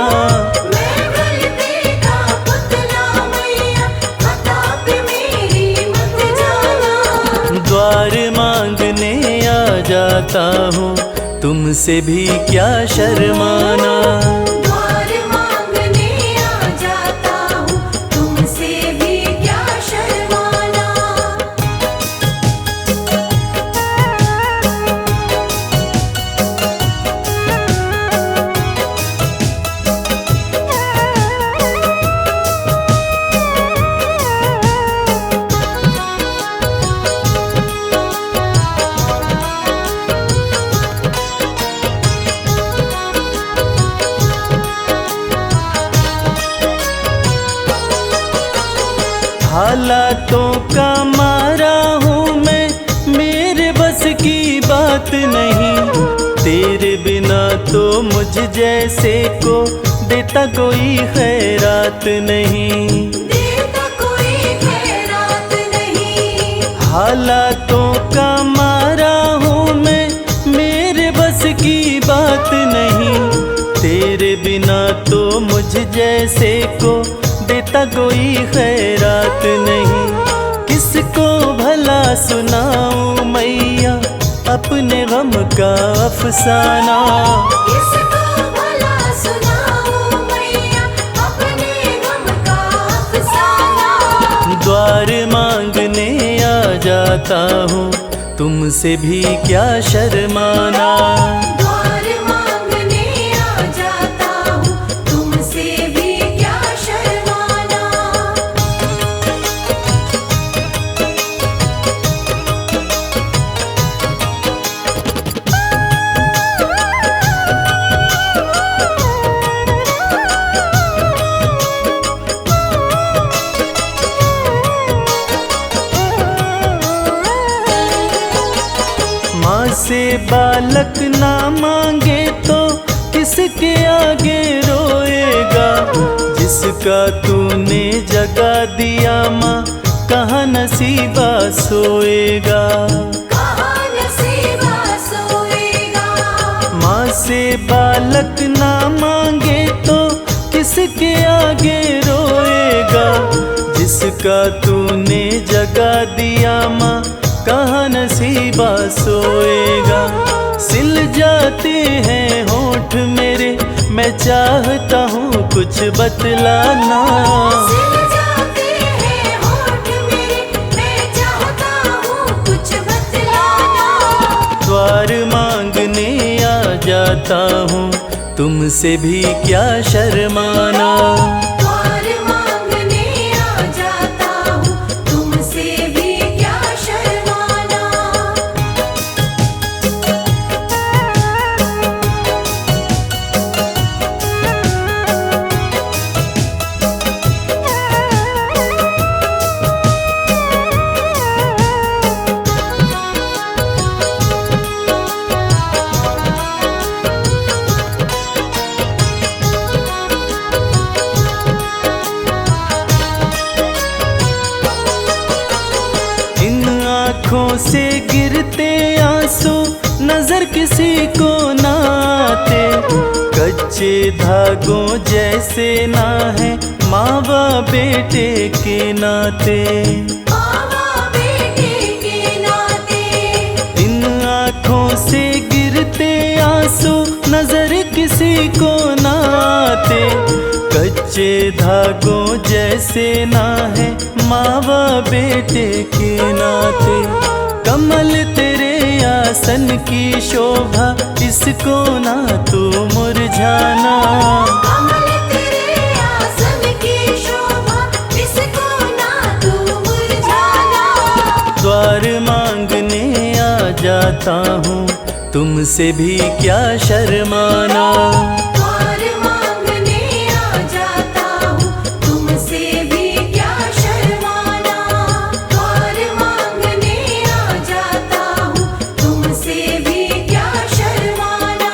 Speaker 2: मैं गलती का पुतला मैया, खता पे मेरी मत जाना।
Speaker 4: द्वार मांगने आ जाता हूँ, तुमसे भी क्या शर्माना।
Speaker 2: द्वार मांगने आ जाता हूँ, तुमसे भी क्या शर्माना।
Speaker 4: हालातों का मारा हूँ मैं, मेरे बस की बात नहीं। तेरे बिना तो मुझ जैसे को देता कोई खैरात नहीं।
Speaker 2: देता कोई खैरात नहीं।
Speaker 4: हालातों का मारा हूँ मैं, मेरे बस की बात नहीं। तेरे बिना तो मुझ जैसे को देता कोई खैरात नहीं। किसको भला सुनाऊं मैया, अपने गम का अफसाना।
Speaker 2: किसको भला सुनाऊं मैया, अपने गम का अफसाना।
Speaker 4: द्वार मांगने आ जाता हूँ, तुमसे भी क्या शर्माना।
Speaker 2: द्वार मांगने आ जाता हूँ, तुमसे भी क्या शर्माना।
Speaker 4: माँ से बालक ना मांगे तो किसके आगे रोएगा। जिस जिसका तूने जगा दिया माँ कहाँ नसीबा सोएगा।
Speaker 2: कहाँ नसीबा सोएगा।
Speaker 4: माँ से बालक ना मांगे तो किसके आगे रोएगा। जिसका तूने जगा दिया माँ कहाँ नसीबा सोएगा। सिल जाते हैं होठ मेरे मैं चाहता हूँ कुछ बतलाना।
Speaker 2: सिल जाते हैं होठ मेरे मैं चाहता हूँ कुछ बतलाना।
Speaker 4: द्वार मांगने आ जाता हूँ तुमसे भी क्या शर्माना।
Speaker 2: द्वार मांगने आ जाता हूँ तुमसे भी क्या शर्माना।
Speaker 4: इन आँखों से गिरते आंसू नजर किसी को ना आते। कच्चे धागों जैसे ना है माँ बाप बेटे के नाते।
Speaker 2: मावा बेटे के नाते।
Speaker 4: इन आँखों से गिरते आंसू नजर किसी को ना आते। कच्चे धागों जैसे ना है माँ बाप बेटे के नाते। कमल तेरे आसन की शोभा इसको ना तू मुरझाना।
Speaker 2: कमल तेरे आसन की शोभा इसको ना तू मुरझाना।
Speaker 4: द्वार मांगने आ जाता हूँ तुमसे भी क्या शर्माना।
Speaker 2: द्वार मांगने आ जाता हूँ तुमसे भी क्या शर्माना। द्वार मांगने आ जाता हूँ तुमसे भी क्या शर्माना।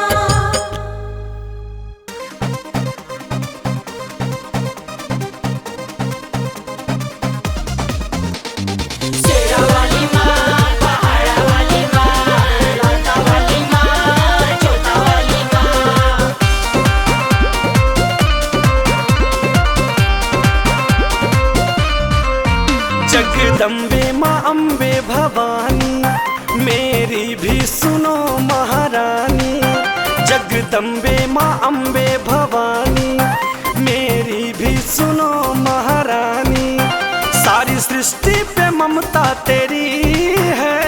Speaker 5: जगदम्बे माँ अम्बे भवानी मेरी भी सुनो महारानी। जगदम्बे माँ अम्बे भवानी मेरी भी सुनो महारानी। सारी सृष्टि पे ममता तेरी है।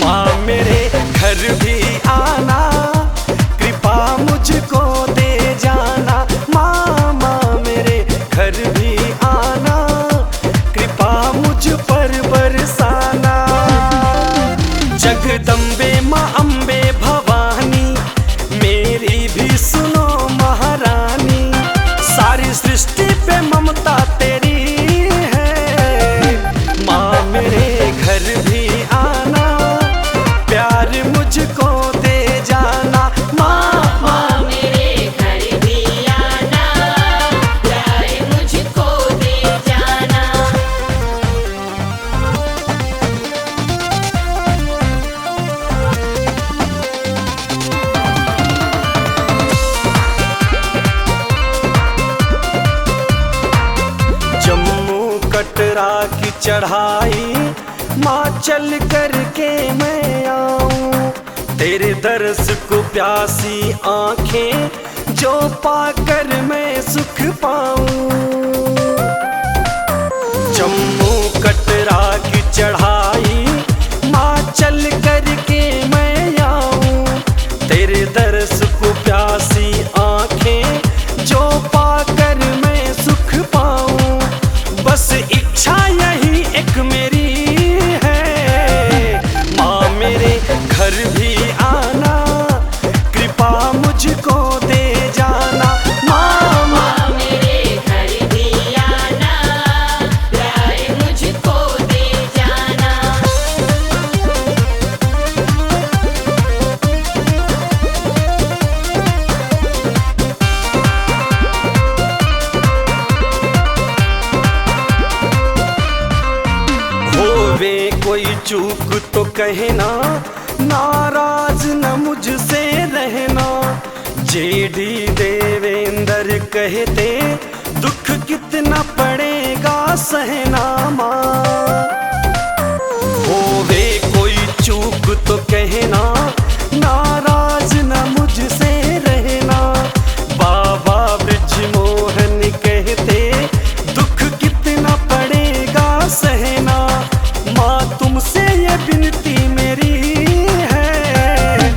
Speaker 5: माँ मेरे घर भी आना कृपा मुझको दे जाना। माँ माँ मेरे घर भी आना कृपा मुझ पर बरसाना। जगदम्बे माँ अम्बे भवानी मेरी भी सुनो महारानी। सारी सृष्टि पे ममता तेरी है। माँ मेरे घर भी आना प्यार मुझको दे जाना। माँ
Speaker 2: माँ मेरे घर भी आना प्यार मुझको दे जाना।
Speaker 5: जम्मू कटरा की चढ़ाई माँ चल करके मैं आऊं। तेरे दर्श को प्यासी आंखें जो पाकर मैं सुख पाऊं। जम्मू कटरा की चढ़ाई माँ चल करके मैं आऊं। तेरे दर्श को प्यासी आंखें जो पाकर मैं सुख पाऊं। बस इच्छा यही एक मेरी है। माँ मेरे घर भी आना कृपा मुझको दे जाना। माँ
Speaker 2: माँ मेरे घर भी आना प्यार
Speaker 5: कोई चूक तो कहना, नाराज न मुझसे रहना। जेडी देवेंद्र कहते दुख कितना पड़ेगा सहना माँ। होवे कोई चूक तो कहना, नाराज न मुझसे रहना। बाबा ब्रिजमोहन कहते दुख कितना पड़ेगा सहना। माँ तुमसे ये विनती मेरी है,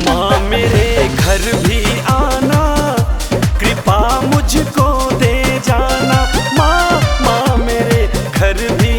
Speaker 5: माँ मेरे घर भी आना, कृपा मुझको दे जाना। माँ माँ मेरे घर भी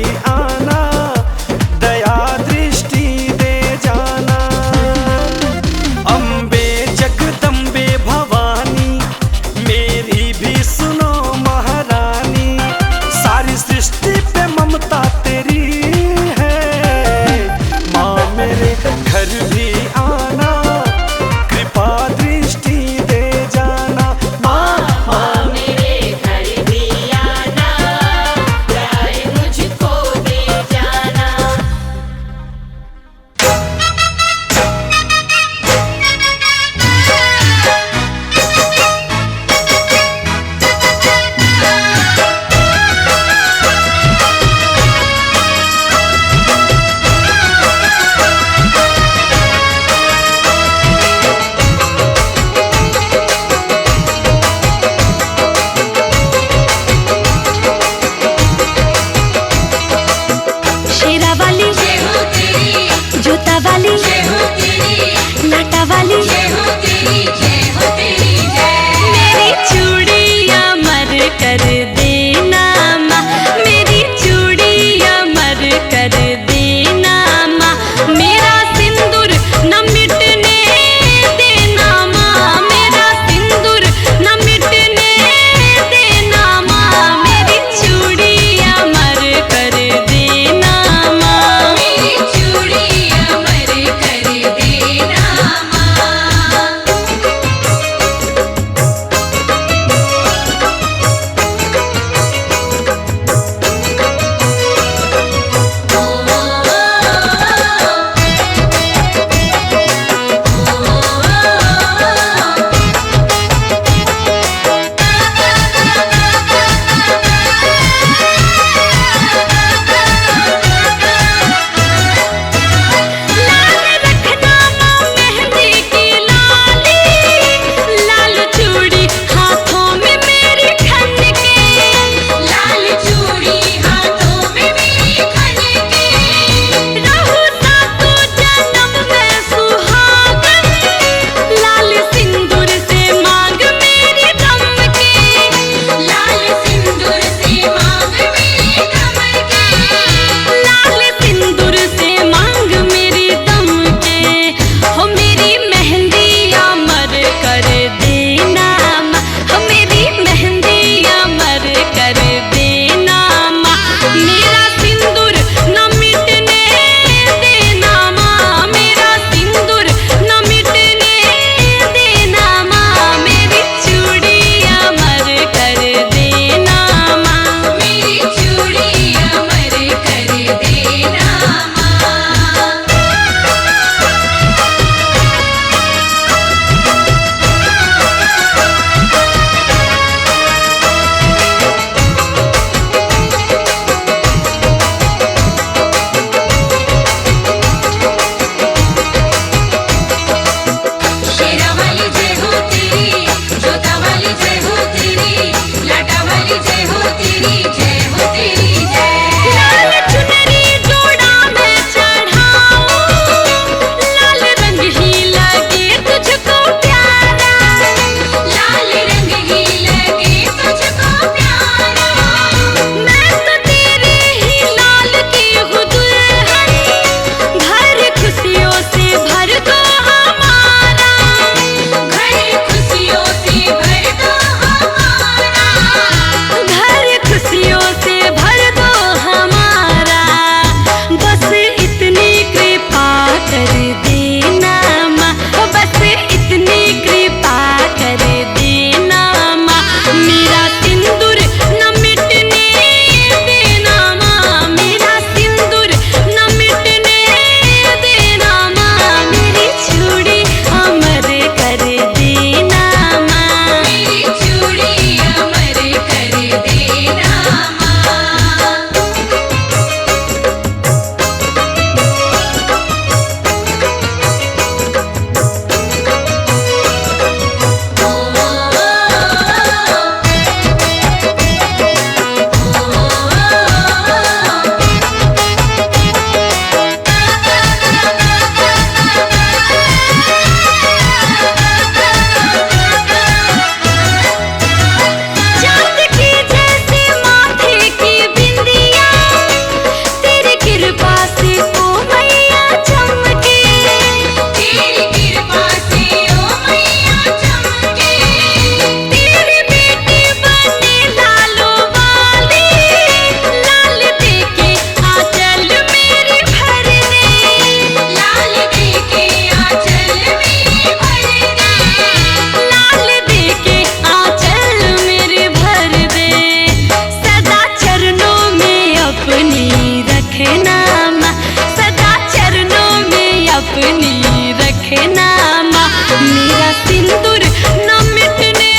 Speaker 1: रखना माँ, सदा चरणों में अपनी रखना माँ। मेरा सिंदूर न मिटने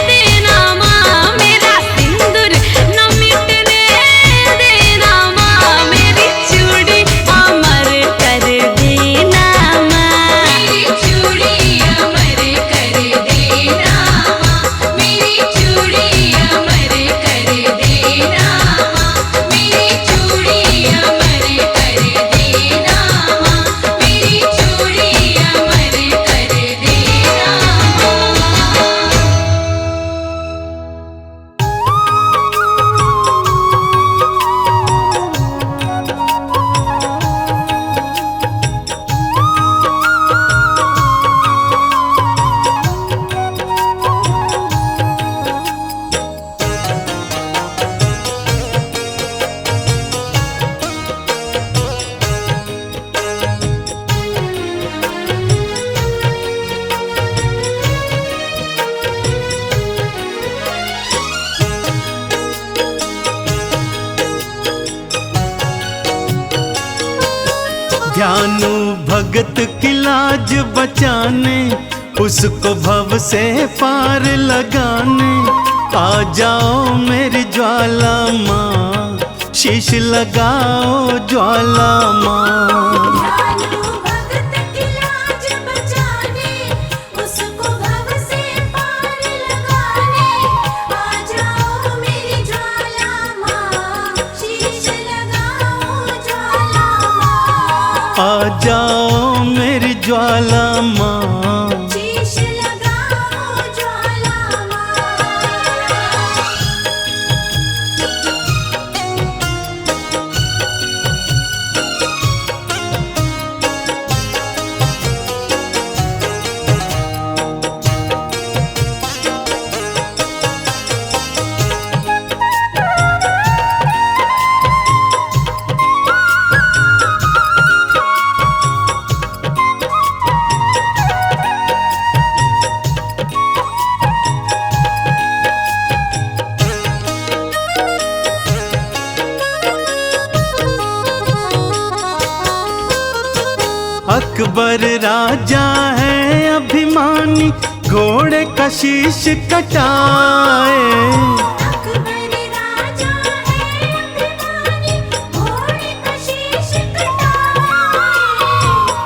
Speaker 1: देना माँ, मेरा सिंदूर न मिटने देना माँ। मेरी चूड़ी अमर कर देना माँ,
Speaker 2: मेरी चूड़ी अमर कर देना माँ, मेरी चूड़ी अमर कर देना माँ, मेरी चूड़ी अमर कर देना माँ, मेरी चूड़ी अमर कर देना माँ।
Speaker 3: ध्यानु भगत की लाज बचाने, उसको भव से पार लगाने। आ जाओ मेरी ज्वाला माँ, शीश लगाओ ज्वाला माँ।
Speaker 2: ध्यानु भगत की लाज बचाने, उसको भव से पार लगाने। आ जाओ मेरी ज्वाला माँ, शीश लगाओ ज्वाला माँ।
Speaker 3: आ जाओ मेरी ज्वाला माँ,
Speaker 2: शीश लगाओ ज्वाला माँ।
Speaker 3: अकबर राजा है अभिमानी, घोड़े का शीश कटाए।
Speaker 2: अकबर राजा है अभिमानी, घोड़े का शीश कटाए।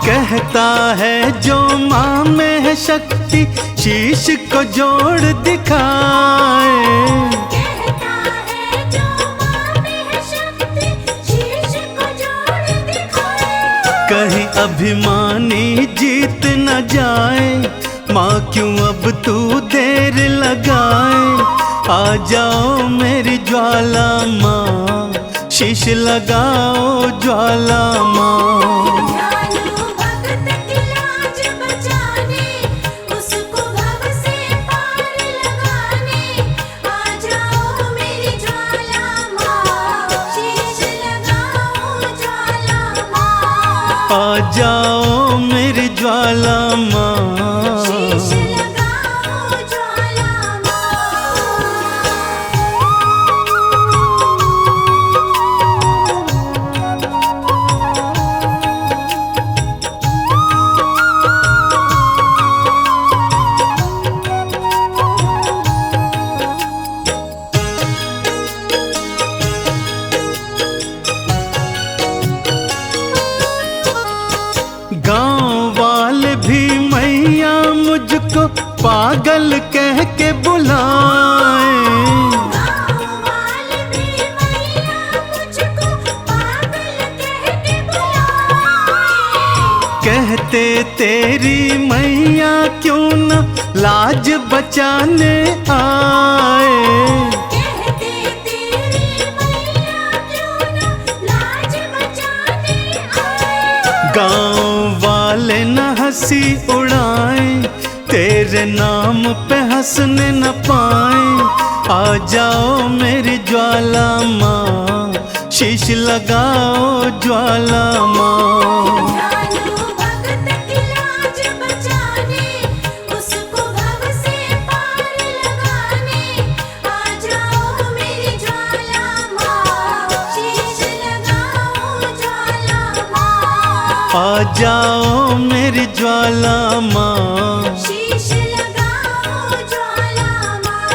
Speaker 3: कहता है जो माँ में है शक्ति, शीश को जोड़ दिखाए।
Speaker 2: कहता है जो माँ में है शक्ति, शीश को जोड़ दिखाए।
Speaker 3: कहीं अभिमानी जीत न जाए, माँ क्यों अब तू देर लगाए। आ जाओ मेरी ज्वाला माँ, शीश लगाओ ज्वाला माँ।
Speaker 2: ध्यानु भगत की लाज बचाने, उसको भव से पार लगाने। आ जाओ मेरी ज्वाला माँ, शीश लगाओ ज्वाला माँ।
Speaker 3: आ जाओ मेरी ज्वाला माँ,
Speaker 2: शीश लगाओ ज्वाला माँ।
Speaker 3: गांव वाले भी मैया मुझको पागल कह के बुलाए।
Speaker 2: गाँव वाले भी मैया मुझको पागल कह के बुलाए।
Speaker 3: कहते तेरी मैया क्यों न लाज बचाने आए।
Speaker 2: कहते तेरी मैया क्यों न लाज बचाने आए।
Speaker 3: गांव वाले न हंसी उड़ाए, तेरे नाम पे हंसने न पाए। आ जाओ मेरी ज्वाला माँ, शीश लगाओ ज्वाला माँ।
Speaker 2: ध्यानु भगत की लाज बचाने, उसको भव से पार लगाने। आ जाओ मेरी ज्वाला माँ, शीश लगाओ
Speaker 3: आ जाओ मेरी ज्वाला माँ,
Speaker 2: शीश लगाओ ज्वाला माँ।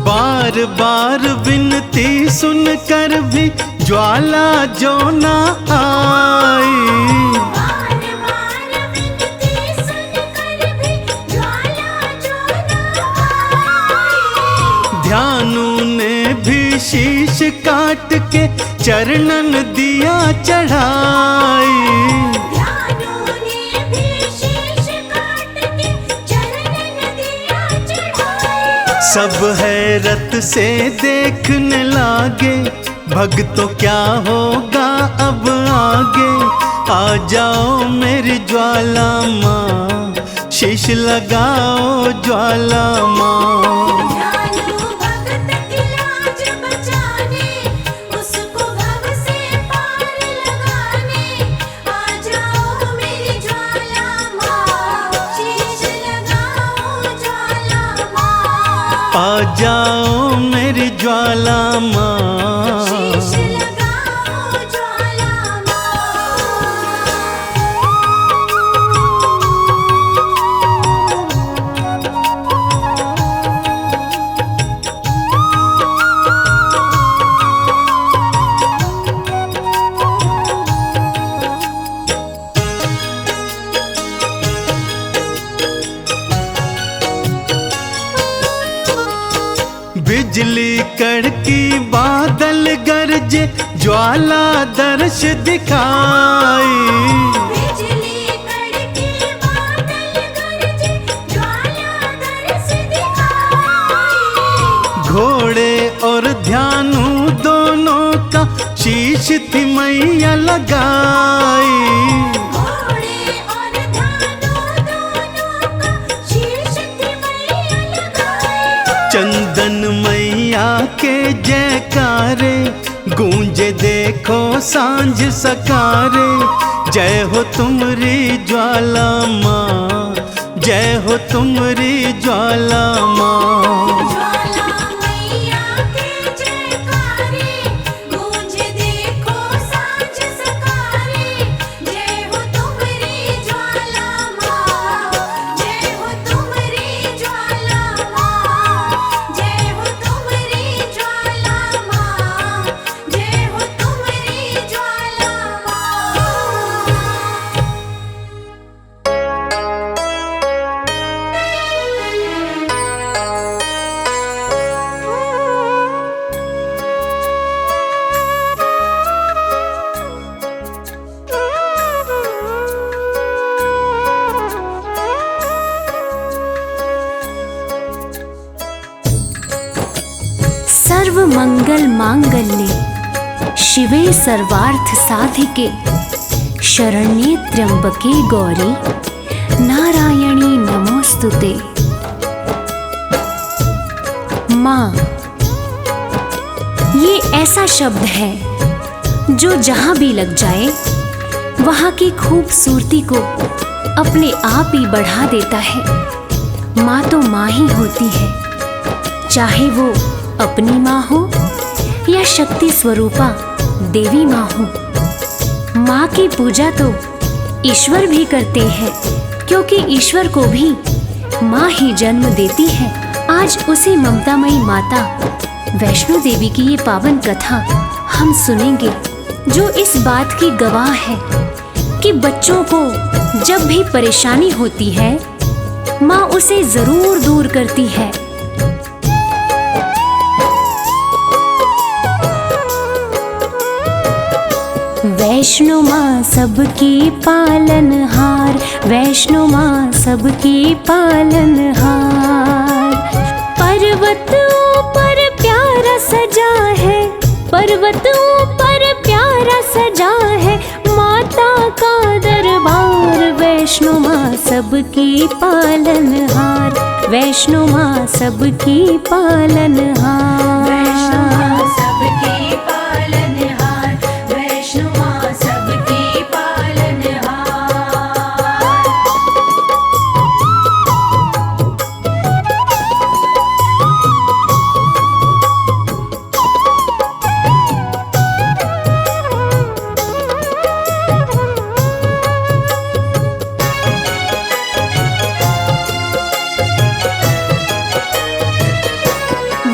Speaker 3: बार बार विनती सुनकर भी ज्वाला जो ना आई,
Speaker 2: बार बार विनती सुनकर भी ज्वाला जो ना आई।
Speaker 3: ध्यानु ने भी शीश काट के चरणन दिया चढ़ाई।
Speaker 2: ध्यानु ने भी शीश काट के चरणन दिया चढ़ाई।
Speaker 3: सब हैरत से देखने लागे, भक्तों क्या होगा अब आगे। आ जाओ मेरी ज्वाला माँ, शीश लगाओ ज्वाला माँ।
Speaker 2: ध्यानु भक्त की लाज बचाने, उसको भव से पार लगाने। आ जाओ मेरी ज्वाला माँ, शीश लगाओ ज्वाला माँ।
Speaker 3: आ जाओ मेरी ज्वाला माँ,
Speaker 2: शीश लगाओ ज्वाला
Speaker 3: बिजली कड़की बादल गरजे, ज्वाला दर्श दिखाई।
Speaker 2: बिजली कड़की बादल गरजे, ज्वाला दर्श दिखाई।
Speaker 3: घोड़े और ध्यानु दोनों का शीश थी मैया लगाई।
Speaker 2: घोड़े और ध्यानु दोनों का शीश थी मैया लगाई।
Speaker 3: चंदन मैया के जयकारे गूंजे देखो सांझ सकारे। जय हो तुमरी ज्वाला माँ, जय हो तुमरी ज्वाला माँ।
Speaker 2: ज्वाला मैया के जयकारे, गूंज देखो सांझ सकारे। जय हो तुमरी ज्वाला माँ, जय हो तुमरी ज्वाला माँ। जय हो तुमरी ज्वाला माँ, जय हो तुमरी ज्वाला माँ।
Speaker 1: सर्व मंगल मांगल्ये शिवे सर्वार्थ साधिके, शरण्ये त्र्यंबके गौरी नारायणी नमोस्तुते। माँ, ये ऐसा शब्द है जो जहाँ भी लग जाए वहाँ की खूबसूरती को अपने आप ही बढ़ा देता है। माँ तो माँ ही होती है, चाहे वो अपनी माँ हो या शक्ति स्वरूपा देवी माँ हो। माँ की पूजा तो ईश्वर भी करते हैं, क्योंकि ईश्वर को भी माँ ही जन्म देती है। आज उसी ममतामयी माता वैष्णो देवी की ये पावन कथा हम सुनेंगे, जो इस बात की गवाह है कि बच्चों को जब भी परेशानी होती है, माँ उसे जरूर दूर करती है। वैष्णो माँ सबकी पालनहार, वैष्णो माँ सबकी पालनहार। पर्वत पर्वत ऊपर प्यारा सजा है माता का दरबार। वैष्णो माँ सबकी पालनहार, वैष्णो माँ सबकी पालनहार।
Speaker 2: वैष्णो माँ सबकी पालनहार, वैष्णो माँ सबकी पालनहार।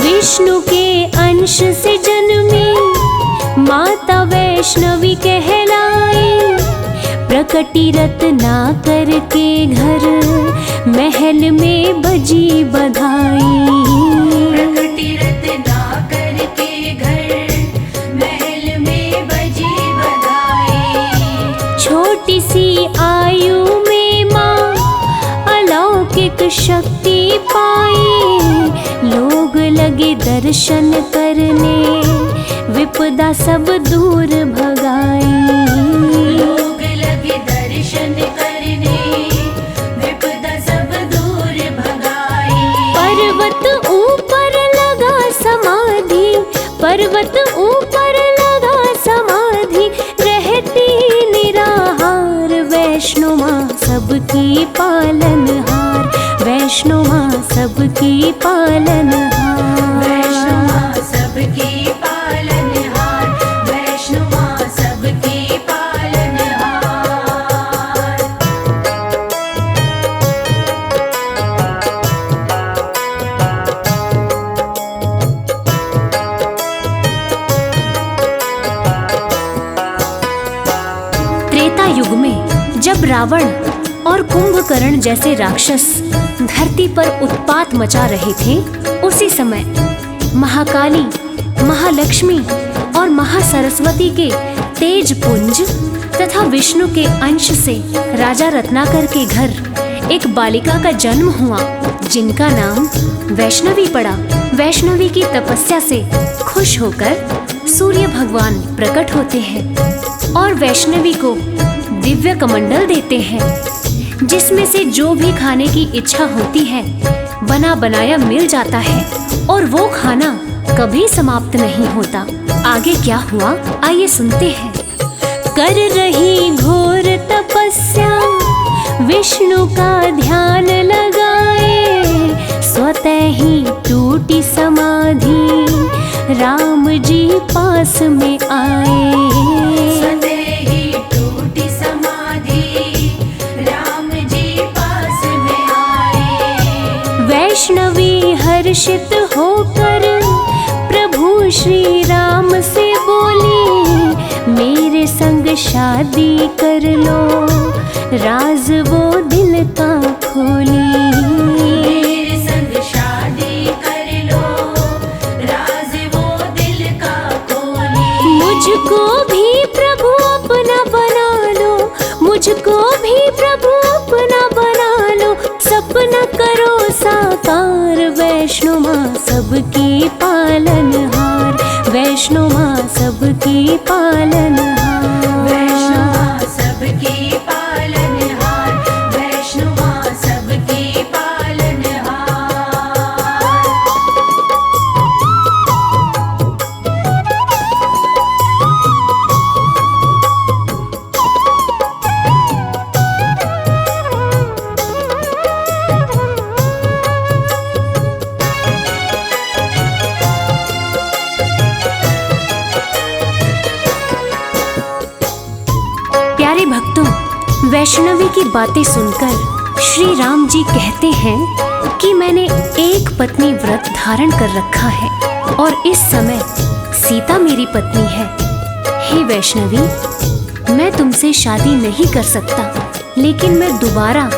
Speaker 1: विष्णु के अंश से जन्मी माता वैष्णवी कहलाई। प्रकटी रत्नाकर के घर महल में बजी बधाई।
Speaker 2: प्रकटी रत्नाकर के घर महल में बजी बधाई।
Speaker 1: छोटी सी आयु में माँ अलौकिक शक्ति पाई। लोग लगे दर्शन करने विपदा सब दूर भगाई।
Speaker 2: लोग लगे दर्शन करने विपदा सब दूर भगाई।
Speaker 1: पर्वत ऊपर लगा समाधि, पर्वत ऊपर लगा समाधि रहती निराहार। वैष्णो माँ सबकी पालनहार, वैष्णो माँ सबकी पालनहार।
Speaker 2: वैष्णो माँ सबकी पालनहार, वैष्णो माँ सबकी पालनहार।
Speaker 1: त्रेता युग में जब रावण और कुंभकर्ण जैसे राक्षस धरती पर उत्पात मचा रहे थे, उसी समय महाकाली, महालक्ष्मी और महासरस्वती के तेज पुंज तथा विष्णु के अंश से राजा रत्नाकर के घर एक बालिका का जन्म हुआ, जिनका नाम वैष्णवी पड़ा। वैष्णवी की तपस्या से खुश होकर सूर्य भगवान प्रकट होते हैं और वैष्णवी को दिव्य कमंडल देते हैं, जिसमें से जो भी खाने की इच्छा होती है बना बनाया मिल जाता है और वो खाना कभी समाप्त नहीं होता। आगे क्या हुआ आइए सुनते हैं। कर रही घोर तपस्या विष्णु का ध्यान लगाए, स्वतः ही टूटी समाधि राम जी पास में आए।
Speaker 2: स्वतः ही टूटी समाधि राम जी पास में आए।
Speaker 1: वैष्णवी हर्षित होकर प्रभु श्री राम से बोली, मेरे संग शादी कर लो, राज वो दिल का खोली।
Speaker 2: मेरे संग शादी कर लो, राज वो दिल का खोली।
Speaker 1: मुझको भी प्रभु अपना बना लो, मुझको भी प्रभु अपना बना लो, सपना करो साकार। वैष्णो माँ सबकी पालनहार, वैष्णो माँ सबकी पालनहार।
Speaker 2: वैष्णो माँ सबकी पालनहार, वैष्णो माँ सबकी पालनहार।
Speaker 1: प्यारे भक्तों, वैष्णवी की बातें सुनकर श्री राम जी कहते हैं कि मैंने एक पत्नी व्रत धारण कर रखा है और इस समय सीता मेरी पत्नी है। हे वैष्णवी, मैं तुमसे शादी नहीं कर सकता, लेकिन मैं दोबारा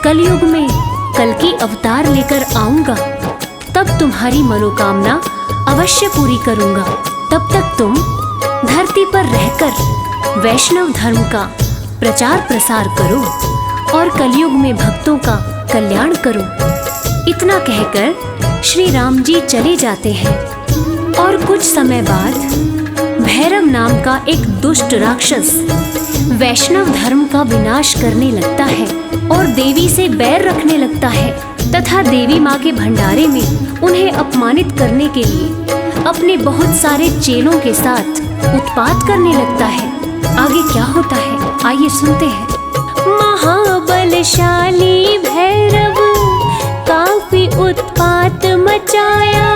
Speaker 1: कलयुग में कल्कि अवतार लेकर आऊंगा, तब तुम्हारी मनोकामना अवश्य पूरी करूंगा। तब तक तुम धरती पर रहकर वैष्णव धर्म का प्रचार प्रसार करो और कलयुग में भक्तों का कल्याण करो। इतना कहकर श्री राम जी चले जाते हैं और कुछ समय बाद भैरव नाम का एक दुष्ट राक्षस वैष्णव धर्म का विनाश करने लगता है और देवी से बैर रखने लगता है तथा देवी माँ के भंडारे में उन्हें अपमानित करने के लिए अपने बहुत सारे चेलों के साथ उत्पात करने लगता है। आगे क्या होता है आइए सुनते हैं। महाबलशाली भैरव काफी उत्पात मचाया,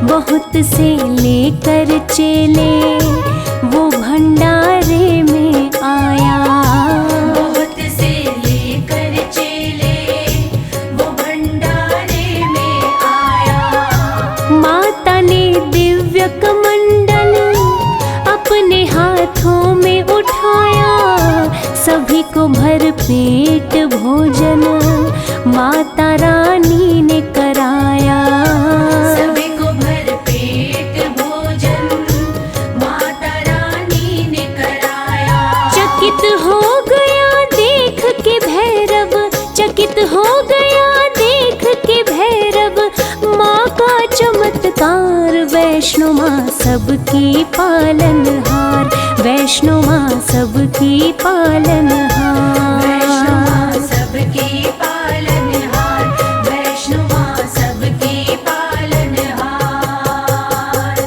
Speaker 1: बहुत से लेकर चेले वो भंडारे में आया।
Speaker 2: बहुत से लेकर चेले वो भंडारे में आया।
Speaker 1: माता ने दिव्य कमंडल अपने हाथों में उठाया, सभी को भर पेट भोजन माता रानी ने कराया।
Speaker 2: सभी को भर पेट भोजन माता रानी ने कराया।
Speaker 1: चकित हो गया देख के भैरव, चकित हो गया देख के भैरव, माँ का चमत्कार। वैष्णो माँ सबकी पालनहार, वैष्णो माँ सबकी पालनहार।
Speaker 2: वैष्णो माँ सबकी पालनहार, वैष्णो माँ सबकी पालनहार।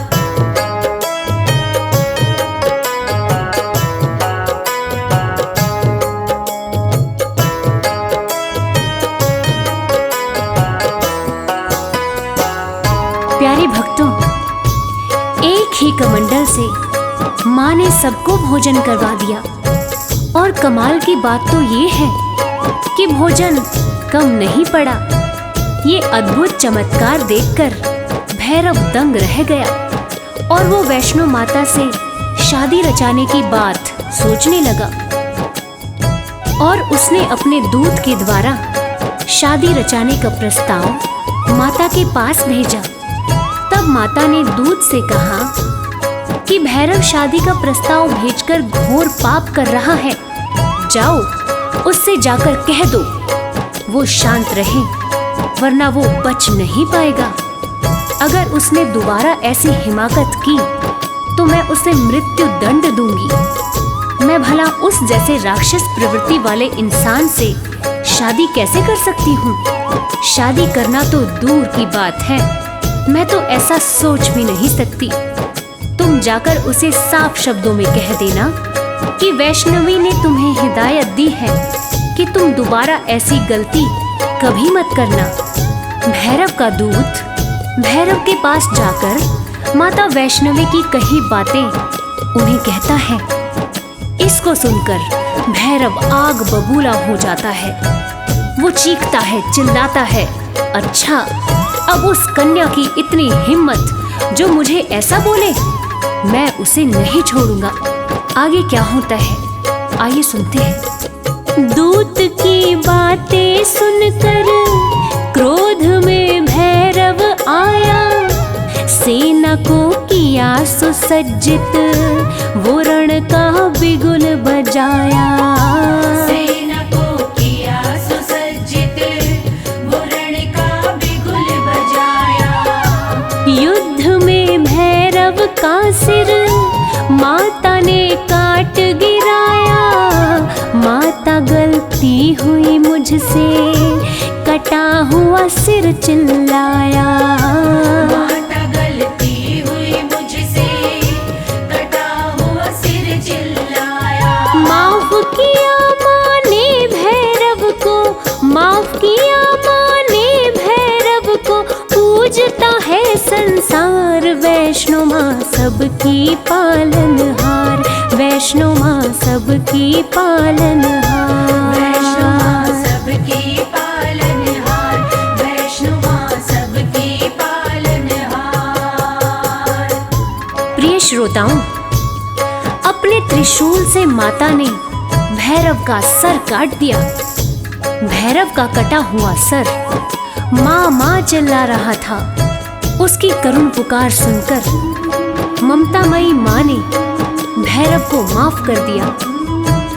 Speaker 1: प्यारे भक्तों, एक ही कमंडल से माँ ने सबको भोजन करवा दिया और कमाल की बात तो ये है कि भोजन कम नहीं पड़ा। ये अद्भुत चमत्कार देखकर भैरव दंग रह गया और वो वैष्णो माता से शादी रचाने की बात सोचने लगा और उसने अपने दूत के द्वारा शादी रचाने का प्रस्ताव माता के पास भेजा। तब माता ने दूत से कहा कि भैरव शादी का प्रस्ताव भेजकर घोर पाप कर रहा है, जाओ उससे जाकर कह दो वो शांत रहे, वरना वो बच नहीं पाएगा। अगर उसने दोबारा ऐसी हिमाकत की तो मैं उसे मृत्यु दंड दूंगी। मैं भला उस जैसे राक्षस प्रवृत्ति वाले इंसान से शादी कैसे कर सकती हूँ? शादी करना तो दूर की बात है, मैं तो ऐसा सोच भी नहीं सकती। तुम जाकर उसे साफ शब्दों में कह देना कि वैष्णवी ने तुम्हें हिदायत दी है कि तुम दोबारा ऐसी गलती कभी मत करना। भैरव का दूत भैरव के पास जाकर माता वैष्णवी की कही बातें उन्हें कहता है। इसको सुनकर भैरव आग बबूला हो जाता है। वो चीखता है, चिल्लाता है, अच्छा अब उस कन्या की इतनी हिम्मत जो मुझे ऐसा बोले, मैं उसे नहीं छोड़ूंगा। आगे क्या होता है आइए सुनते हैं। दूत की बातें सुनकर क्रोध में भैरव आया, सेना को किया सुसज्जित, वो रण का बिगुल बजाया।
Speaker 2: सेना को किया सुसज्जित, वो रण का बिगुल बजाया।
Speaker 1: युद्ध में भैरव का सिर माता ने काट गिराया। माता गलती हुई मुझसे, कटा हुआ सिर चिल्लाया।
Speaker 2: माता गलती हुई मुझसे, कटा हुआ सिर चिल्लाया।
Speaker 1: माफ किया माँ ने भैरव को, माफ किया माँ ने भैरव को, पूजता है संसार। वैष्णो माँ सबकी पालनहार, वैष्णो माँ सबकी पालनहार।
Speaker 2: वैष्णो माँ सबकी पालनहार, वैष्णो माँ सबकी पालनहार।
Speaker 1: प्रिय श्रोताओं, अपने त्रिशूल से माता ने भैरव का सर काट दिया। भैरव का कटा हुआ सर माँ माँ चिल्ला रहा था। उसकी करुण पुकार सुनकर ममतामयी माँ ने भैरव को माफ कर दिया।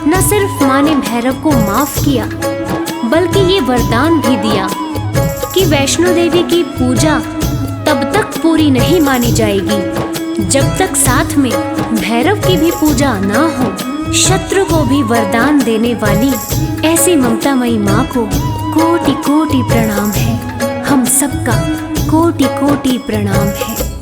Speaker 1: न सिर्फ माँ ने भैरव को माफ किया, बल्कि ये वरदान भी दिया कि वैष्णो देवी की पूजा तब तक पूरी नहीं मानी जाएगी जब तक साथ में भैरव की भी पूजा ना हो, शत्रु को भी वरदान देने वाली ऐसी ममतामयी माँ को कोटि कोटि प्रणाम है। हम सबका कोटि कोटि प्रणाम है।